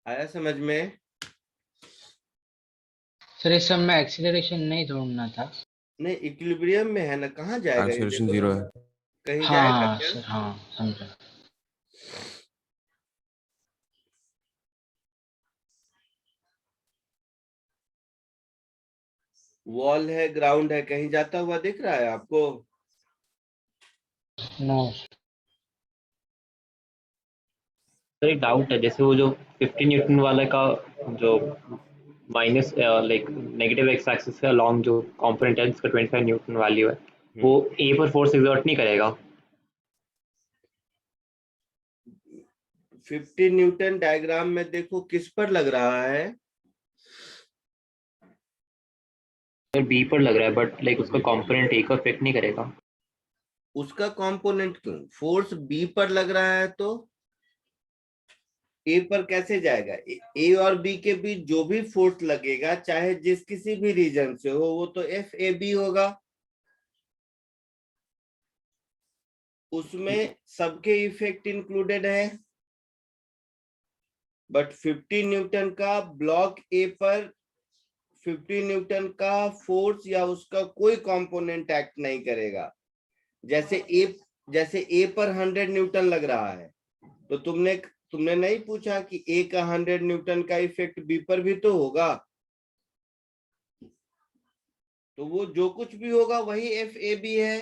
आया समझ में? सर इस सब में एक्सीलरेशन नहीं ढूंढना था। नहीं, इक्विलिब्रियम में है ना, कहाँ जाएगा ये? एक्सेलरेशन देखो 0 ना, है। कहीं हाँ जाएगा हाँ क्या? सर, हाँ समझा। वॉल है, ग्राउंड है, कहीं जाता हुआ दिख रहा है आपको? नो। सर एक डाउट है, जैसे वो जो 50 न्यूटन वाले का जो minus like negative x axis का लॉन्ग जो कंपोनेंट है जिसका 25 न्यूटन वैल्यू है, वो ए पर फोर्स एक्सर्ट नहीं करेगा? 50 न्यूटन डायग्राम में देखो किस पर लग रहा है? सर बी पर लग रहा है, बट लाइक उसका कंपोनेंट ए को अफेक्ट नहीं करेगा। उसका कंपोनेंट क्यों? फोर्स बी पर लग रहा है तो ए पर कैसे जाएगा? ए और बी के बीच जो भी फोर्स लगेगा, चाहे जिस किसी भी रीजन से हो, वो तो FAB होगा। उसमें सबके इफेक्ट इंक्लूडेड है। बट 50 न्यूटन का ब्लॉक ए पर 50 न्यूटन का फोर्स या उसका कोई कंपोनेंट एक्ट नहीं करेगा। जैसे ए पर 100 न्यूटन लग रहा है, तो तुमने नहीं पूछा कि ए का 100 न्यूटन का इफेक्ट बी पर भी तो होगा। तो वो जो कुछ भी होगा वही FAB है।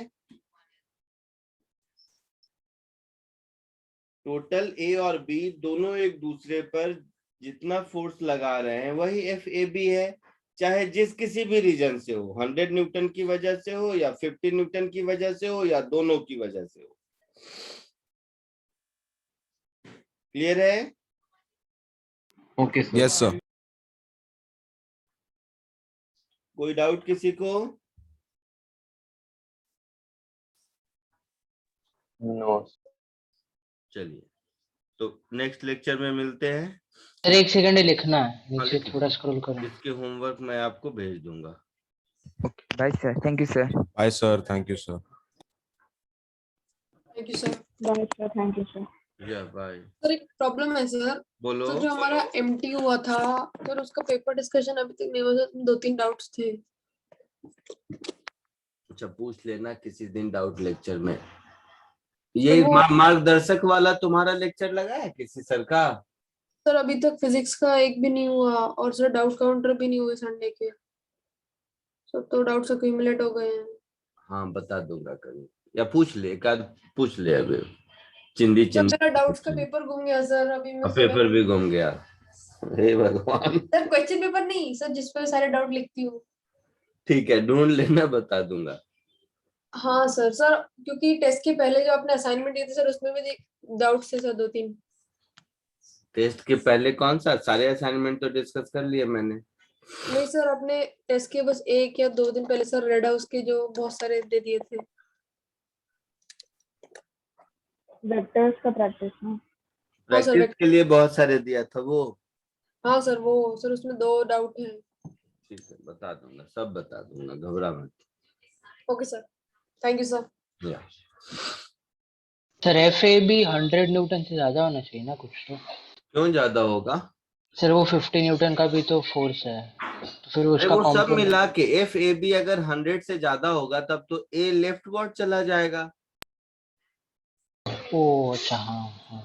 टोटल ए और बी दोनों एक दूसरे पर जितना फोर्स लगा रहे हैं वही FAB है, चाहे जिस किसी भी रीजन से हो, 100 न्यूटन की वजह से हो या 50 न्यूटन की वजह से हो या दोनों की वजह से हो। क्लियर है? Okay sir. Yes sir. कोई डाउट किसी को? नो। चलिए, तो नेक्स्ट लेक्चर में मिलते हैं। सर एक सेकंड लिखना है, नीचे लिखिए। थोड़ा स्क्रॉल करो। इसके होमवर्क मैं आपको भेज दूंगा। Okay bye sir, thank you sir. Bye sir, thank you sir. Thank you sir. Bye sir. Thank you sir. Yeah bye. Sir एक प्रॉब्लम है सर। बोलो। तो जो हमारा MT हुआ था, तो उसका पेपर डिस्कशन अभी तक नहीं हुआ सर, 2-3 डाउट्स थे। अच्छा, पूछ लेना किसी दिन डाउट लेक्चर में। ये वो मार्गदर्शक वाला तुम्हारा लेक्चर लगा है किसी सर का? सर अभी तक फिजिक्स का एक भी नहीं हुआ, और सर डाउट काउंटर भी नहीं हुए संडे के। सब तो डाउट्स अक्यूमुलेट हो गए हैं। हाँ, बता दूंगा कभी। या पूछ ले, एक आध पूछ ले अभी, चिंदी सर चिंदी। मेरा डाउट्स का पेपर घूम गया सर, अभी मैं पेपर भी घूम गया, हे भगवान। सर क्वेश्चन पेपर नहीं सर, जिस पर सारे डाउट लिखती हूँ। ठीक है, ढूंढ लेना, बता दूंगा। हाँ सर, सर क्योंकि टेस्ट के पहले जो आपने असाइनमेंट दिए थे सर, उसमें भी डाउट्स थे सर 2-3। टेस्ट के पहले कौन सा? सारे असाइनमेंट तो डिस्कस कर लिए मैंने। नहीं सर, आपने टेस्ट के बस 1 या 2 दिन पहले सर रेड हाउस के जो बहुत सारे दे दिए थे। वेक्टर्स का प्रैक्टिस ना। हाँ सर, प्रैक्टिस के लिए बहुत सारे दिया था वो। हाँ सर, वो सर उसमें 2 डाउट हैं। ठीक है, बता दूंगा, सब बता दूंगा, घबरा मत। Okay sir, thank you sir. या सर FAB 100 न्यूटन से ज्यादा होना चाहिए ना कुछ तो। क्यों ज्यादा होगा? सर वो 50 न्यूटन का भी तो फोर्स है, तो फिर अरे उसका वो सब कॉम्पोनेंट। मिला के FAB अगर 100 से ज्यादा होगा तब तो A लेफ्ट वर्ड चला जाएगा। ओ अच्छा, हाँ हाँ।